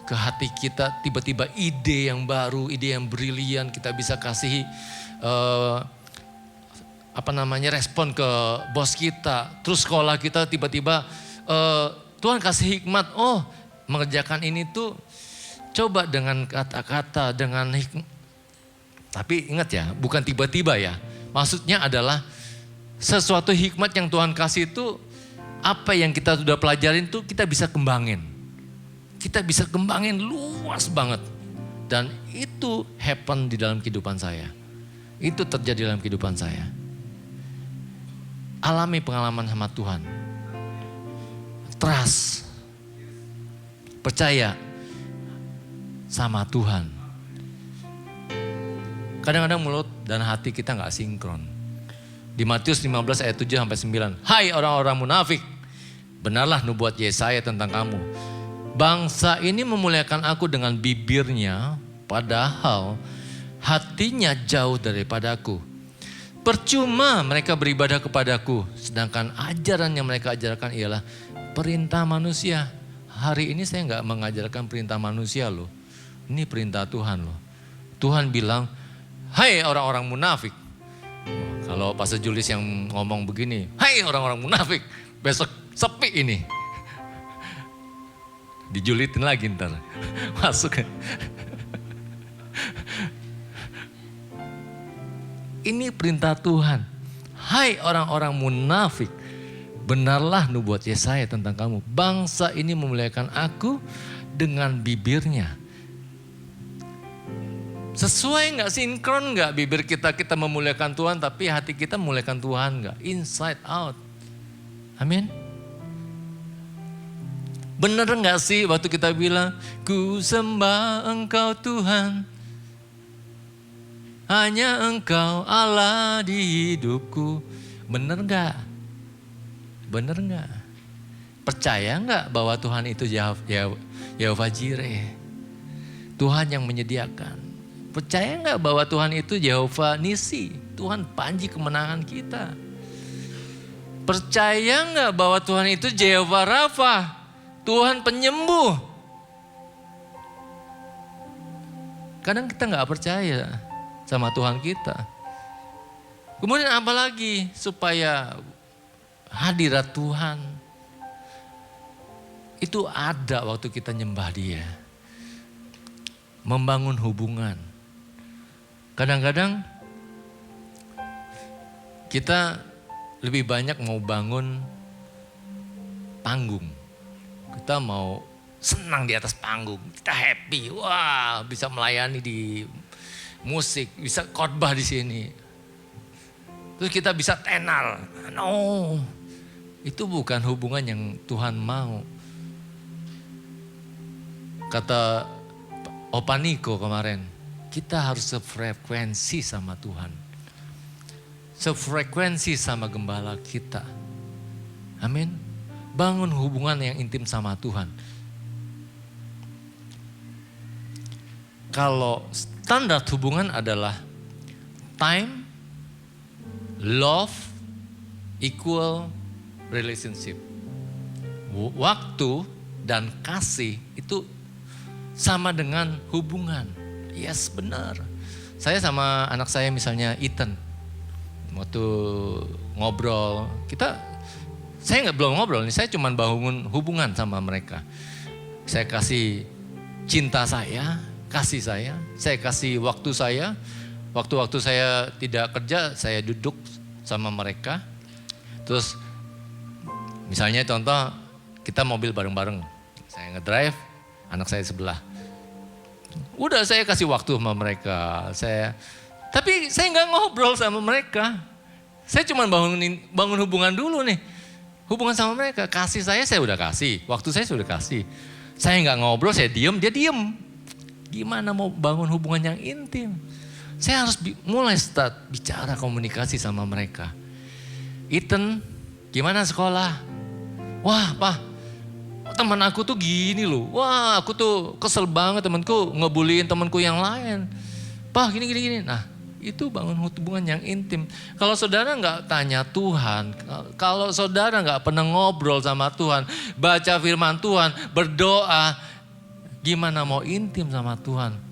hati kita, tiba-tiba ide yang baru, ide yang brilian kita bisa kasih respon ke bos kita. Terus sekolah kita tiba-tiba Tuhan kasih hikmat, mengerjakan ini tuh coba dengan kata-kata, dengan hikmat. Tapi ingat ya, bukan tiba-tiba ya. Maksudnya adalah sesuatu hikmat yang Tuhan kasih itu, apa yang kita sudah pelajarin itu kita bisa kembangin. Kita bisa kembangin luas banget. Dan itu happen di dalam kehidupan saya. Itu terjadi dalam kehidupan saya. Alami pengalaman sama Tuhan. Trust. Percaya sama Tuhan. Kadang-kadang mulut dan hati kita gak sinkron. Di Matius 15 ayat 7 sampai 9. Hai orang-orang munafik, benarlah nubuat Yesaya tentang kamu. Bangsa ini memuliakan aku dengan bibirnya, padahal hatinya jauh daripadaku. Percuma mereka beribadah kepadaku, sedangkan ajaran yang mereka ajarkan ialah perintah manusia. Hari ini saya gak mengajarkan perintah manusia loh. Ini perintah Tuhan loh. Tuhan bilang, hai orang-orang munafik. Kalau Pastor Julius yang ngomong begini, hai orang-orang munafik, besok sepi ini. Dijulitin lagi ntar. Masuk. Ini perintah Tuhan. Hai orang-orang munafik, benarlah nubuat Yesaya tentang kamu. Bangsa ini memuliakan aku dengan bibirnya. Sesuai nggak, sinkron nggak bibir kita memuliakan Tuhan, tapi hati kita memuliakan Tuhan nggak? Inside out. Amin. Bener nggak sih waktu kita bilang, ku sembah Engkau Tuhan, hanya Engkau Allah di hidupku. Bener nggak? Bener nggak? Percaya nggak bahwa Tuhan itu Yehova Jireh, Tuhan yang menyediakan? Percaya nggak bahwa Tuhan itu Yehova Nisi, Tuhan panji kemenangan kita? Percaya nggak bahwa Tuhan itu Yehova Rafa, Tuhan penyembuh? Kadang kita nggak percaya sama Tuhan kita. Kemudian apa lagi supaya hadirat Tuhan itu ada waktu kita nyembah Dia? Membangun hubungan. Kadang-kadang kita lebih banyak mau bangun panggung. Kita mau senang di atas panggung, kita happy, wah bisa melayani di musik, bisa khotbah di sini. Terus kita bisa tenar. No, itu bukan hubungan yang Tuhan mau. Kata Opa Niko kemarin, kita harus sefrekuensi sama Tuhan. Sefrekuensi sama gembala kita. Amin. Bangun hubungan yang intim sama Tuhan. Kalau standar hubungan adalah time, love, equal relationship. Waktu dan kasih itu sama dengan hubungan. Yes, benar. Saya sama anak saya misalnya Ethan, waktu ngobrol, saya belum ngobrol nih, saya cuma bangun hubungan sama mereka. Saya kasih cinta saya, kasih saya kasih waktu saya. Waktu-waktu saya tidak kerja, saya duduk sama mereka. Terus misalnya contoh, kita mobil bareng-bareng. Saya ngedrive, anak saya sebelah. Udah saya kasih waktu sama mereka. Tapi saya nggak ngobrol sama mereka. Saya cuma bangun hubungan dulu nih. Hubungan sama mereka. Kasih saya udah kasih. Waktu saya sudah kasih. Saya nggak ngobrol, saya diem, dia diem. Gimana mau bangun hubungan yang intim? Saya harus mulai start bicara komunikasi sama mereka. Ethan, gimana sekolah? Wah, Pak, teman aku tuh gini loh. Wah, aku tuh kesel banget temanku ngebullying temanku yang lain. Pak, gini. Nah, itu bangun hubungan yang intim. Kalau saudara nggak tanya Tuhan, kalau saudara nggak pernah ngobrol sama Tuhan, baca firman Tuhan, berdoa, gimana mau intim sama Tuhan?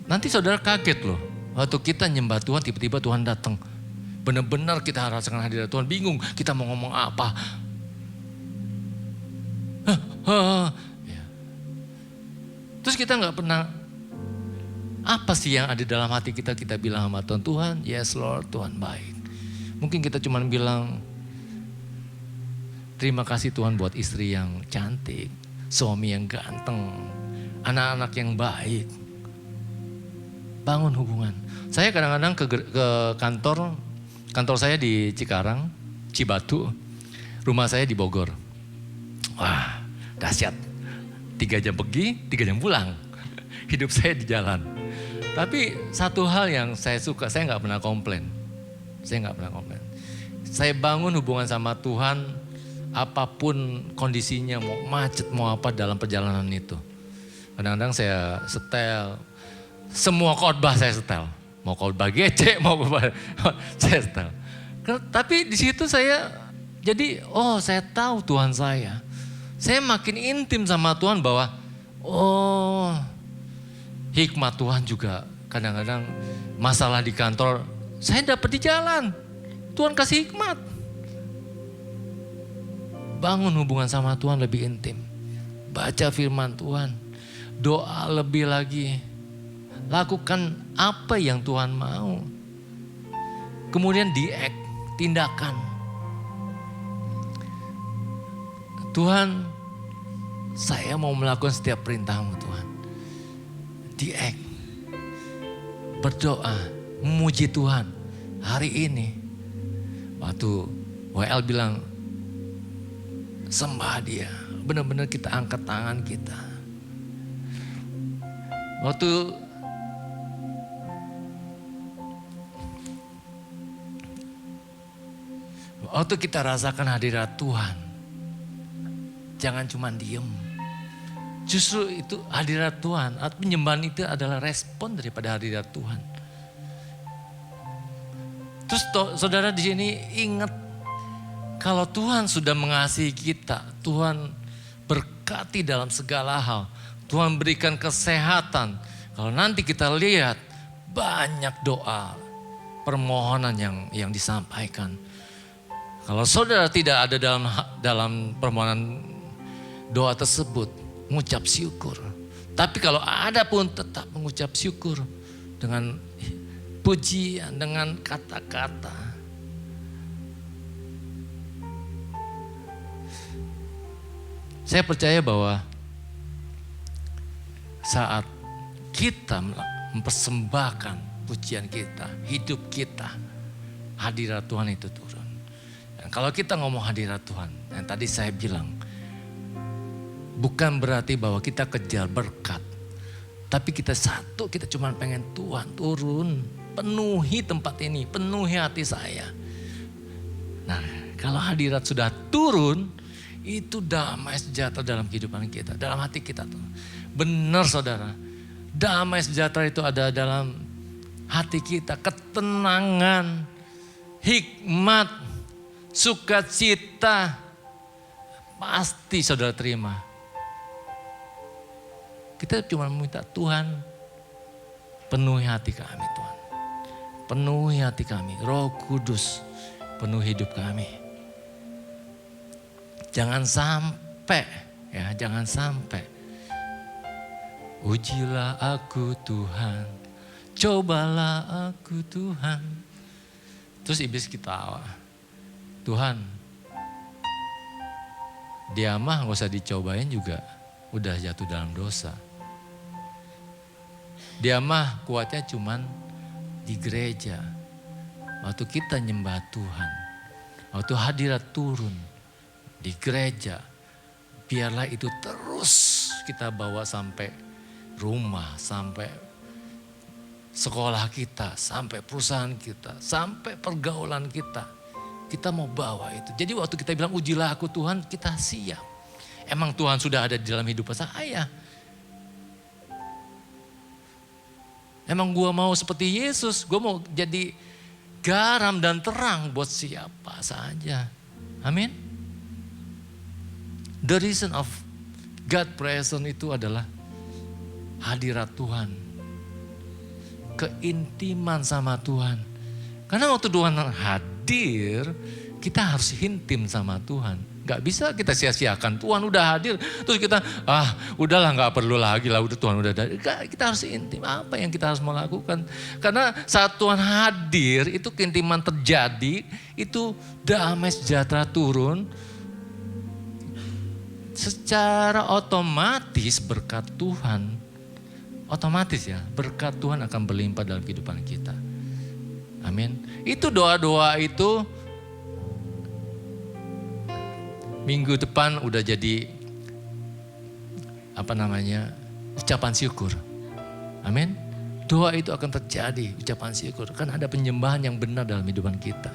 Nanti saudara kaget loh. Waktu kita nyembah Tuhan, tiba-tiba Tuhan datang. Benar-benar kita rasakan hadirat Tuhan, bingung kita mau ngomong apa. Ya. Terus kita nggak pernah, apa sih yang ada dalam hati kita bilang sama Tuhan, Tuhan, yes Lord, Tuhan baik. Mungkin kita cuma bilang, terima kasih Tuhan buat istri yang cantik, suami yang ganteng, anak-anak yang baik. Bangun hubungan. Saya kadang-kadang ke kantor saya di Cikarang, Cibatu, rumah saya di Bogor. Wah, dahsyat. 3 jam pergi, 3 jam pulang. Hidup saya di jalan. Tapi satu hal yang saya suka, saya nggak pernah komplain. Saya bangun hubungan sama Tuhan, apapun kondisinya, mau macet, mau apa dalam perjalanan itu. Kadang-kadang saya setel, semua khotbah saya setel. Mau khotbah GC, mau khotbah, saya setel. Tapi di situ saya jadi, saya tahu Tuhan saya. Saya makin intim sama Tuhan bahwa, hikmat Tuhan juga kadang-kadang masalah di kantor, saya dapat di jalan. Tuhan kasih hikmat. Bangun hubungan sama Tuhan lebih intim. baca firman Tuhan, doa lebih lagi, lakukan apa yang Tuhan mau. Kemudian tindakan. Tuhan, saya mau melakukan setiap perintah-Mu Tuhan. Berdoa, memuji Tuhan. Hari ini, waktu WL bilang, sembah Dia. Benar-benar kita angkat tangan kita. Waktu kita rasakan hadirat Tuhan, jangan cuma diem. Justru itu hadirat Tuhan, penyembahan itu adalah respon daripada hadirat Tuhan. Terus saudara di sini ingat, kalau Tuhan sudah mengasihi kita, Tuhan berkati dalam segala hal, Tuhan berikan kesehatan. Kalau nanti kita lihat banyak doa, permohonan yang disampaikan. Kalau saudara tidak ada dalam permohonan doa tersebut, mengucap syukur. Tapi kalau ada pun tetap mengucap syukur dengan pujian, dengan kata-kata. Saya percaya bahwa saat kita mempersembahkan pujian kita, hidup kita, hadirat Tuhan itu turun. Dan kalau kita ngomong hadirat Tuhan, yang tadi saya bilang, bukan berarti bahwa kita kejar berkat. Tapi kita cuma pengen Tuhan turun. Penuhi tempat ini, penuhi hati saya. Nah, kalau hadirat sudah turun, itu damai sejahtera dalam kehidupan kita, dalam hati kita. Benar saudara, damai sejahtera itu ada dalam hati kita. Ketenangan, hikmat, sukacita, pasti saudara terima. Kita cuma minta Tuhan, penuhi hati kami Tuhan. Penuhi hati kami, Roh Kudus penuhi hidup kami. Jangan sampai, jangan sampai. Ujilah aku Tuhan, cobalah aku Tuhan. Terus iblis ketawa. Tuhan, dia mah gak usah dicobain juga udah jatuh dalam dosa. Dia mah kuatnya cuman di gereja. Waktu kita nyembah Tuhan, waktu hadirat turun di gereja, biarlah itu terus kita bawa sampai rumah, sampai sekolah kita, sampai perusahaan kita, sampai pergaulan kita. Kita mau bawa itu. Jadi waktu kita bilang ujilah aku Tuhan, kita siap. Emang Tuhan sudah ada di dalam hidup saya. Emang gua mau seperti Yesus, gua mau jadi garam dan terang buat siapa saja. Amin. The reason of God present itu adalah hadirat Tuhan. Keintiman sama Tuhan. Karena waktu Tuhan hadir, kita harus intim sama Tuhan. Gak bisa kita sia-siakan, Tuhan udah hadir. Terus kita, udahlah gak perlu lagi lah, udah Tuhan udah hadir. Kita harus intim, apa yang kita harus melakukan. Karena saat Tuhan hadir, itu keintiman terjadi, itu damai sejahtera turun. Secara otomatis berkat Tuhan, otomatis ya, berkat Tuhan akan berlimpah dalam kehidupan kita. Amin. Itu doa-doa itu minggu depan udah jadi ucapan syukur. Amin. Doa itu akan terjadi, ucapan syukur. Kan ada penyembahan yang benar dalam kehidupan kita.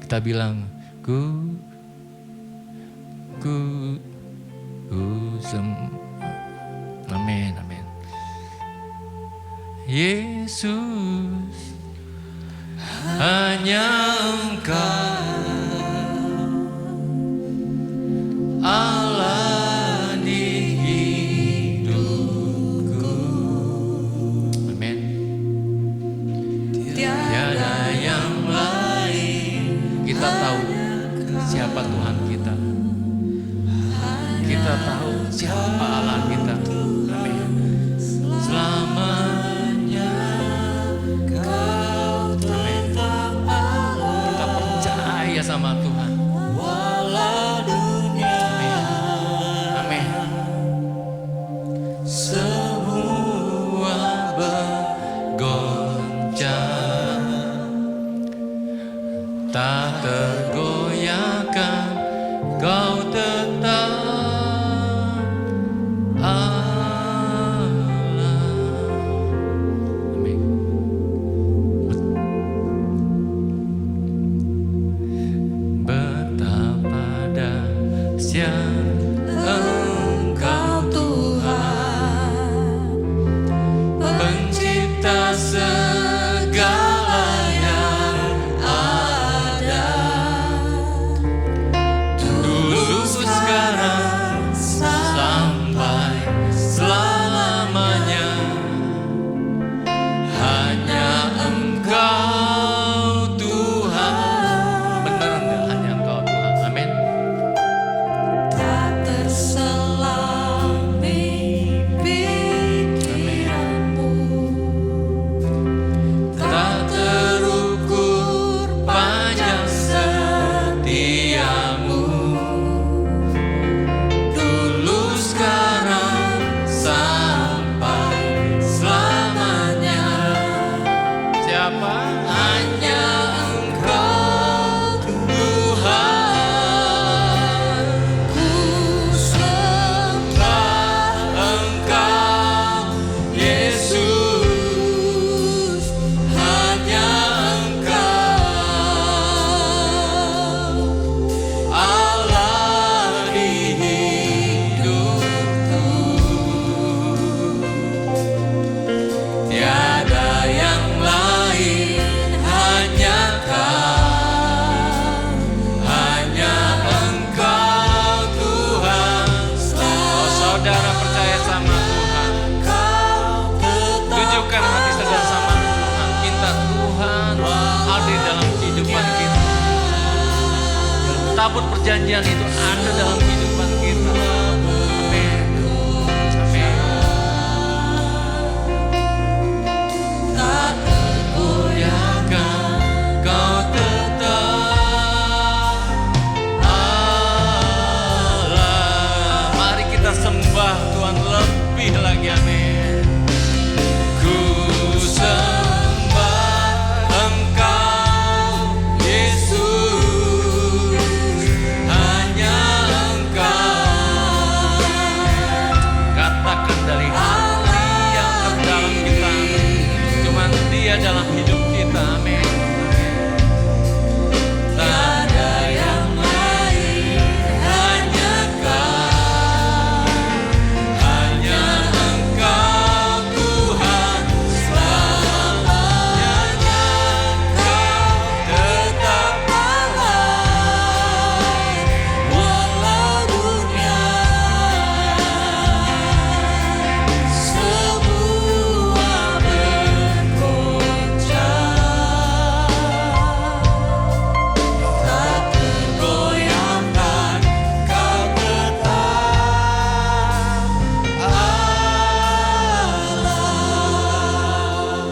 Kita bilang, amin, amin. Yesus, hanya Engkau Allah di hidupku. Amin. Tiada yang lain. Kita tahu siapa Tuhan. Kau tetap Allah. Amin. Betapa dahsyat Engkau Tuhan, pencipta segala yang ada. Dulu, sekarang, sampai selamanya, hanya Engkau Tuhan. Benar enggak? Hanya Engkau Tuhan. Amin. Tak terselami pikiranmu, Tak terukur panjang setiamu. Dulu, sekarang, sampai selamanya. Siapa? Hanya Engkau Tuhan. Ku sembah Engkau Yesus, hanya Engkau Allah di hidupku. Tiada yang lain, hanya Kau, hanya Engkau Tuhan. Oh, saudara percaya sama Tuhan. Tunjukkan hati saudara sama Tuhan. Minta Tuhan hadir dalam kehidupan kita. Tabut perjanjian itu ada dalam kehidupan kita. Amin. Amin. Tak tergoyahkan, Kau tetap Allah. Mari kita sembah Tuhan lebih lagi. Amin. Ku sembah Engkau Yesus, hanya Engkau. Katakan dari hati yang terdalam kita, cuma Dia dalam hidup kita. Amin. Tak ada yang lain, hanya Kau, hanya Engkau Tuhan selamanya. Kau tetap Allah, walau dunia semua bergoncang. Tak tergoyahkan, Kau tetap Allah.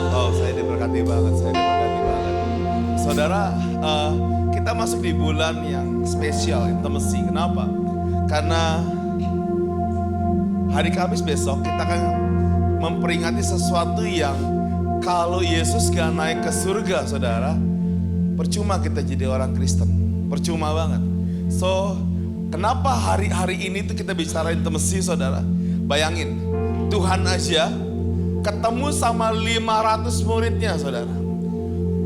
Oh, saya diberkati banget, saya diberkati banget. Saudara, kita masuk di bulan yang spesial, intimacy. Kenapa? Karena hari Kamis besok kita akan memperingati sesuatu yang kalau Yesus gak naik ke surga, saudara, percuma kita jadi orang Kristen. Percuma banget. So, kenapa hari-hari ini tuh kita bicara intimacy, saudara? Bayangin, Tuhan aja ketemu sama 500 muridnya, saudara.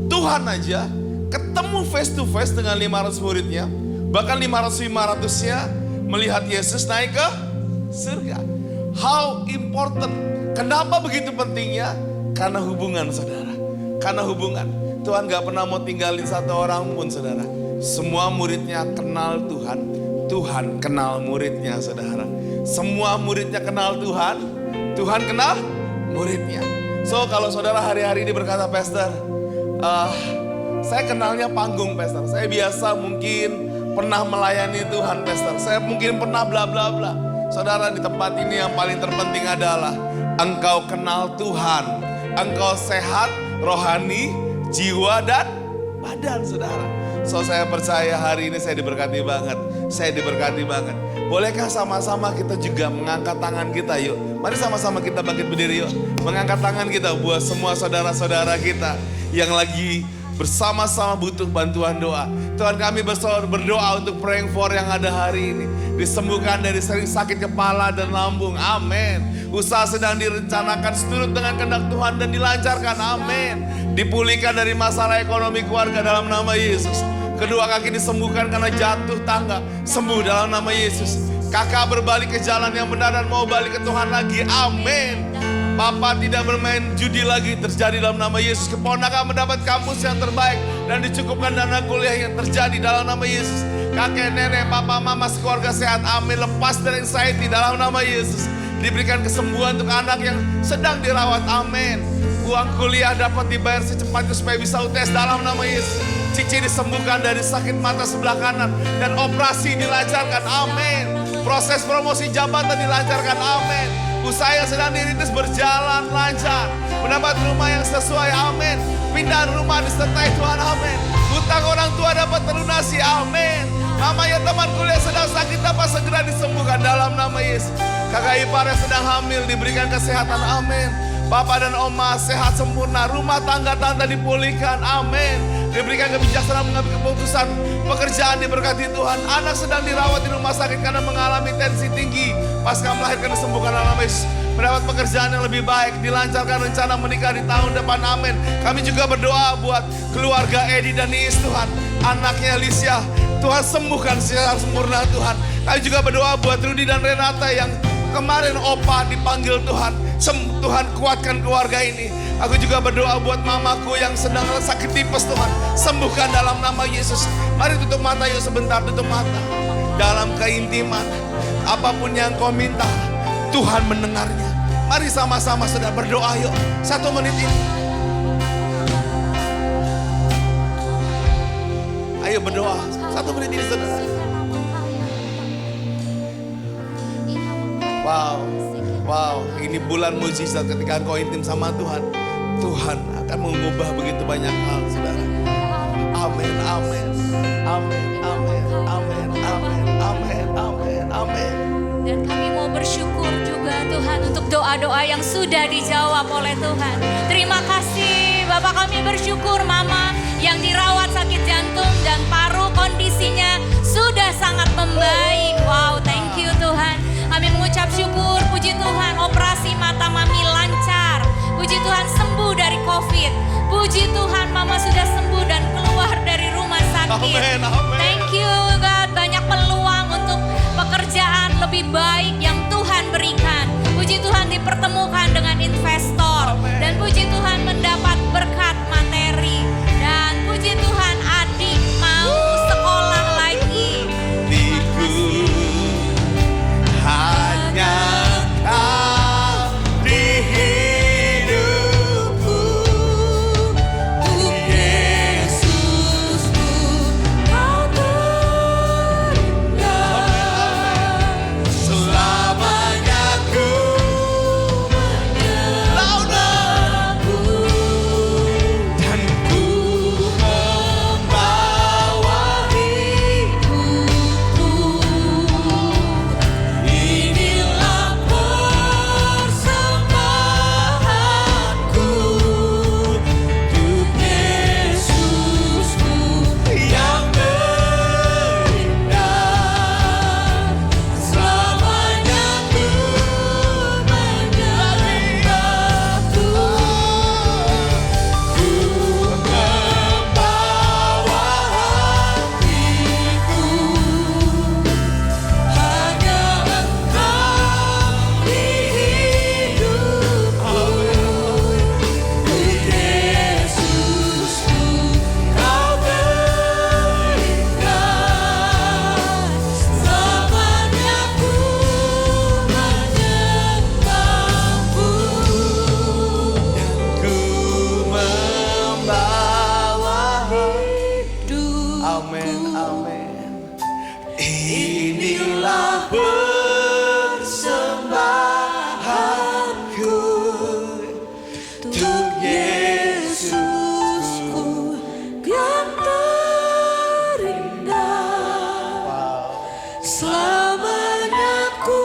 Tuhan aja ketemu face to face dengan 500 muridnya. Bahkan 500-500-nya melihat Yesus naik ke surga. How important. Kenapa begitu pentingnya? Karena hubungan, saudara. Karena hubungan. Tuhan gak pernah mau tinggalin satu orang pun, saudara. Semua muridnya kenal Tuhan. Tuhan kenal muridnya, saudara. Semua muridnya kenal Tuhan. Tuhan kenal muridnya. So kalau saudara hari-hari ini berkata, Pastor, saya kenalnya panggung, Pastor. Saya biasa mungkin pernah melayani Tuhan, Pastor. Saya mungkin pernah bla bla bla. Saudara, di tempat ini yang paling terpenting adalah engkau kenal Tuhan. Engkau sehat, rohani, jiwa dan badan, saudara. So saya percaya hari ini saya diberkati banget. Saya diberkati banget. Bolehkah sama-sama kita juga mengangkat tangan kita, yuk. Mari sama-sama kita bangkit berdiri, yuk. Mengangkat tangan kita buat semua saudara-saudara kita yang lagi bersama-sama butuh bantuan doa. Tuhan, kami berdoa untuk praying for yang ada hari ini. Disembuhkan dari sering sakit kepala dan lambung. Amin. Usaha sedang direncanakan seturut dengan kehendak Tuhan dan dilancarkan. Amin. Dipulihkan dari masalah ekonomi keluarga dalam nama Yesus. Kedua kaki disembuhkan karena jatuh tangga. Sembuh dalam nama Yesus. Kakak berbalik ke jalan yang benar dan mau balik ke Tuhan lagi. Amin. Papa tidak bermain judi lagi, terjadi dalam nama Yesus. Keponakan mendapat kampus yang terbaik dan dicukupkan dana kuliah yang terjadi dalam nama Yesus. Kakek, nenek, papa, mama, sekeluarga sehat. Amin. Lepas dari anxiety dalam nama Yesus. Diberikan kesembuhan untuk anak yang sedang dirawat. Amin. Uang kuliah dapat dibayar secepatnya supaya bisa UTS dalam nama Yesus. Cici disembuhkan dari sakit mata sebelah kanan dan operasi dilancarkan. Amin. Proses promosi jabatan dilancarkan. Amin. Usaha yang sedang dirintis berjalan lancar. Mendapat rumah yang sesuai. Amin. Pindah rumah disertai Tuhan. Amin. Hutang orang tua dapat terlunasi. Amin. Mama ya teman kuliah sedang sakit dapat segera disembuhkan dalam nama Yesus. Kakak ipar yang sedang hamil diberikan kesehatan. Amin. Papa dan oma sehat sempurna. Rumah tangga tante dipulihkan. Amin. Diberikan kebijaksanaan mengambil keputusan. Pekerjaan diberkati Tuhan. Anak sedang dirawat di rumah sakit karena mengalami tensi tinggi. Pasca melahirkan disembuhkan dalam Yesus. Mendapat pekerjaan yang lebih baik. Dilancarkan rencana menikah di tahun depan. Amin. Kami juga berdoa buat keluarga Edi dan Niis Tuhan. Anaknya Alicia. Tuhan sembuhkan secara sempurna Tuhan. Kami juga berdoa buat Rudy dan Renata yang kemarin opa dipanggil Tuhan. Tuhan kuatkan keluarga ini. Aku juga berdoa buat mamaku yang sedang sakit tipes Tuhan. Sembuhkan dalam nama Yesus. Mari tutup mata yuk sebentar, tutup mata. Dalam keintiman, apapun yang kau minta, Tuhan mendengarnya. Mari sama-sama sudah berdoa yuk. 1 menit ini. Ayo berdoa. 1 menit ini saudara. Wow, ini bulan mujizat ketika engkau intim sama Tuhan. Tuhan akan mengubah begitu banyak hal, saudara. Amin, amin, amin, amin, amin, amin, amin, amin, amin. Dan kami mau bersyukur juga Tuhan untuk doa-doa yang sudah dijawab oleh Tuhan. Terima kasih Bapak, kami bersyukur Mama yang dirawat sakit jantung dan paru kondisinya sudah sangat membaik. Wow, thank you Tuhan. Kami mengucap syukur, puji Tuhan, operasi mata Mami lancar. Puji Tuhan sembuh dari COVID. Puji Tuhan Mama sudah sembuh dan keluar dari rumah sakit. Amen, amen. Thank you God, banyak peluang untuk pekerjaan lebih baik yang Tuhan berikan. Puji Tuhan dipertemukan dengan investor. Dan puji Tuhan mendapat berkat materi. Dan puji Tuhan adik mau sekolah lagi. Hanya kau di hidupku, Yesusku, kau terindah. Selamanya ku menyembahmu dan ku membawa hidupku. Inilah persembahanku untuk Yesusku yang terindah. Selamanya ku menyembahmu, ku membawa hatiku. Hanya Engkau di hidupku, Yesusku, kau terindah. Selamanya ku menyembahmu, ku membawa hidup. Amin, amin. Inilah persembahanku untuk Yesusku yang terindah. Selamanya ku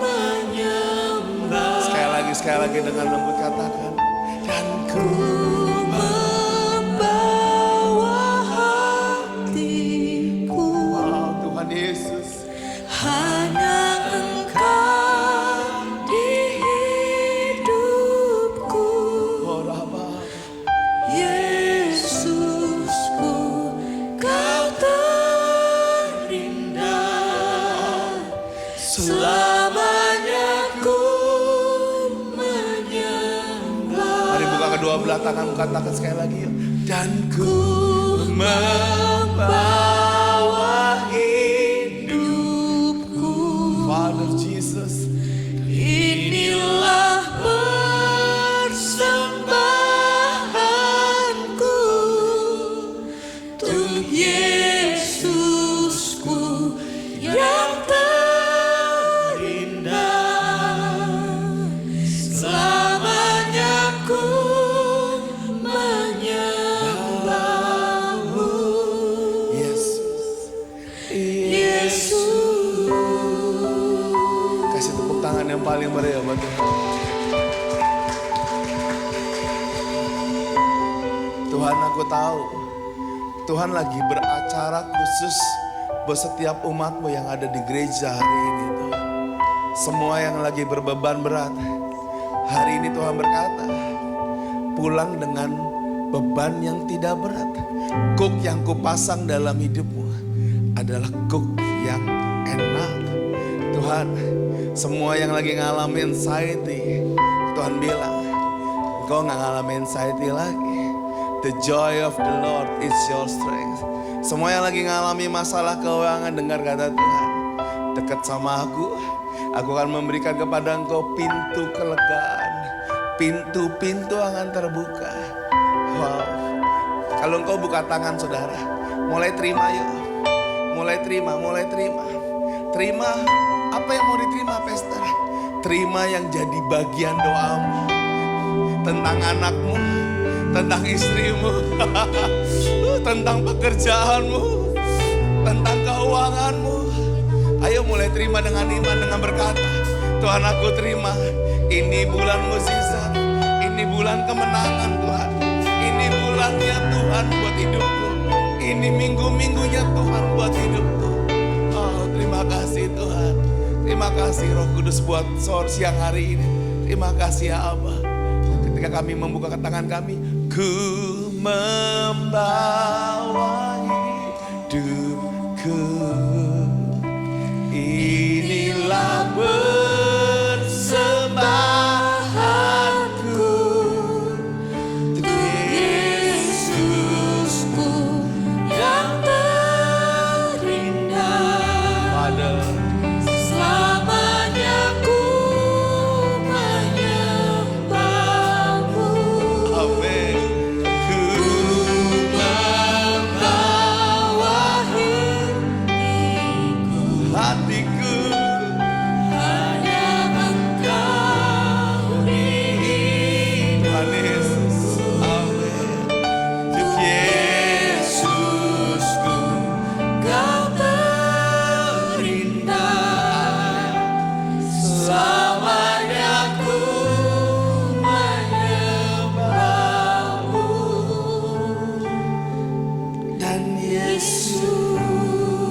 menyembah. Sekali lagi dengan lembut katakan. Dan ku membawa selamanya ku menyembah. Mari buka kedua belah tangan, katakan sekali lagi yuk. Dan ku membawa hidupku. Father Jesus, inilah persembahanku untuk Yesusku yang terindah. Selamanya ku menyembahmu, Yesus. Yesus. Kasih tepuk tangan yang paling meriah buat Tuhan. Tuhan, aku tahu Tuhan lagi beracara khusus buat setiap umatmu yang ada di gereja hari ini Tuhan. Semua yang lagi berbeban berat, hari ini Tuhan berkata, pulang dengan beban yang tidak berat. Kuk yang kupasang dalam hidupmu adalah kuk yang enak. Tuhan, semua yang lagi ngalamin anxiety, Tuhan bilang, engkau gak ngalamin anxiety lagi. The joy of the Lord is your strength. Semua yang lagi ngalami masalah keuangan, dengar kata Tuhan, dekat sama aku akan memberikan kepada engkau pintu kelegaan. Pintu-pintu akan terbuka. Wow. Kalau engkau buka tangan saudara, mulai terima yuk. Mulai terima. Terima apa yang mau diterima, Pastor? Terima yang jadi bagian doamu. Tentang anakmu, tentang istrimu, tentang pekerjaanmu, tentang keuanganmu. Ayo mulai terima dengan iman, dengan berkata, Tuhan aku terima. Ini bulan mukjizat, ini bulan kemenangan Tuhan. Ini bulannya Tuhan buat hidupku. Ini minggu-minggunya Tuhan buat hidupku. Oh, terima kasih Tuhan. Terima kasih Roh Kudus buat siang hari ini. Terima kasih ya Abah. Ketika kami membuka tangan kami, ku membawa hidupku. Inilah persembahanku untuk Yesusku yang terindah. Pada Selamanya ku menyembahmu. amin. Ku Membawa hatiku hanya Engkau Tuhan Yesus. Amin. Untuk Yesusku. Kau terindah. Selamanya ku menyembahmu Dan Yesus.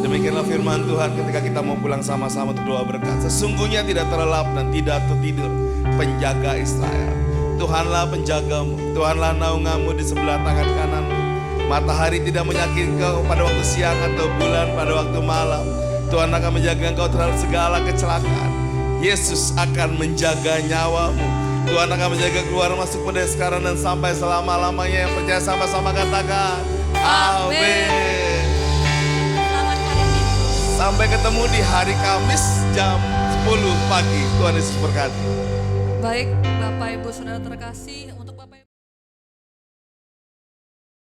demikianlah firman Tuhan ketika kita mau pulang sama-sama untuk doa berkat. Sesungguhnya tidak terlelap dan tidak tertidur penjaga Israel. Tuhanlah penjagamu, Tuhanlah naunganmu di sebelah tangan kananmu. Matahari tidak menyakiti engkau pada waktu siang atau bulan pada waktu malam. Tuhan akan menjaga engkau terhadap segala kecelakaan. Yesus akan menjaga nyawamu. Tuhan akan menjaga keluar masukmu dari sekarang dan sampai selama-lamanya. Yang percaya sama-sama katakan amin. Selamat hari Minggu. Sampai ketemu di hari Kamis jam 10 pagi. Tuhan Yesus berkati. Baik, Bapak Ibu Saudara terkasih.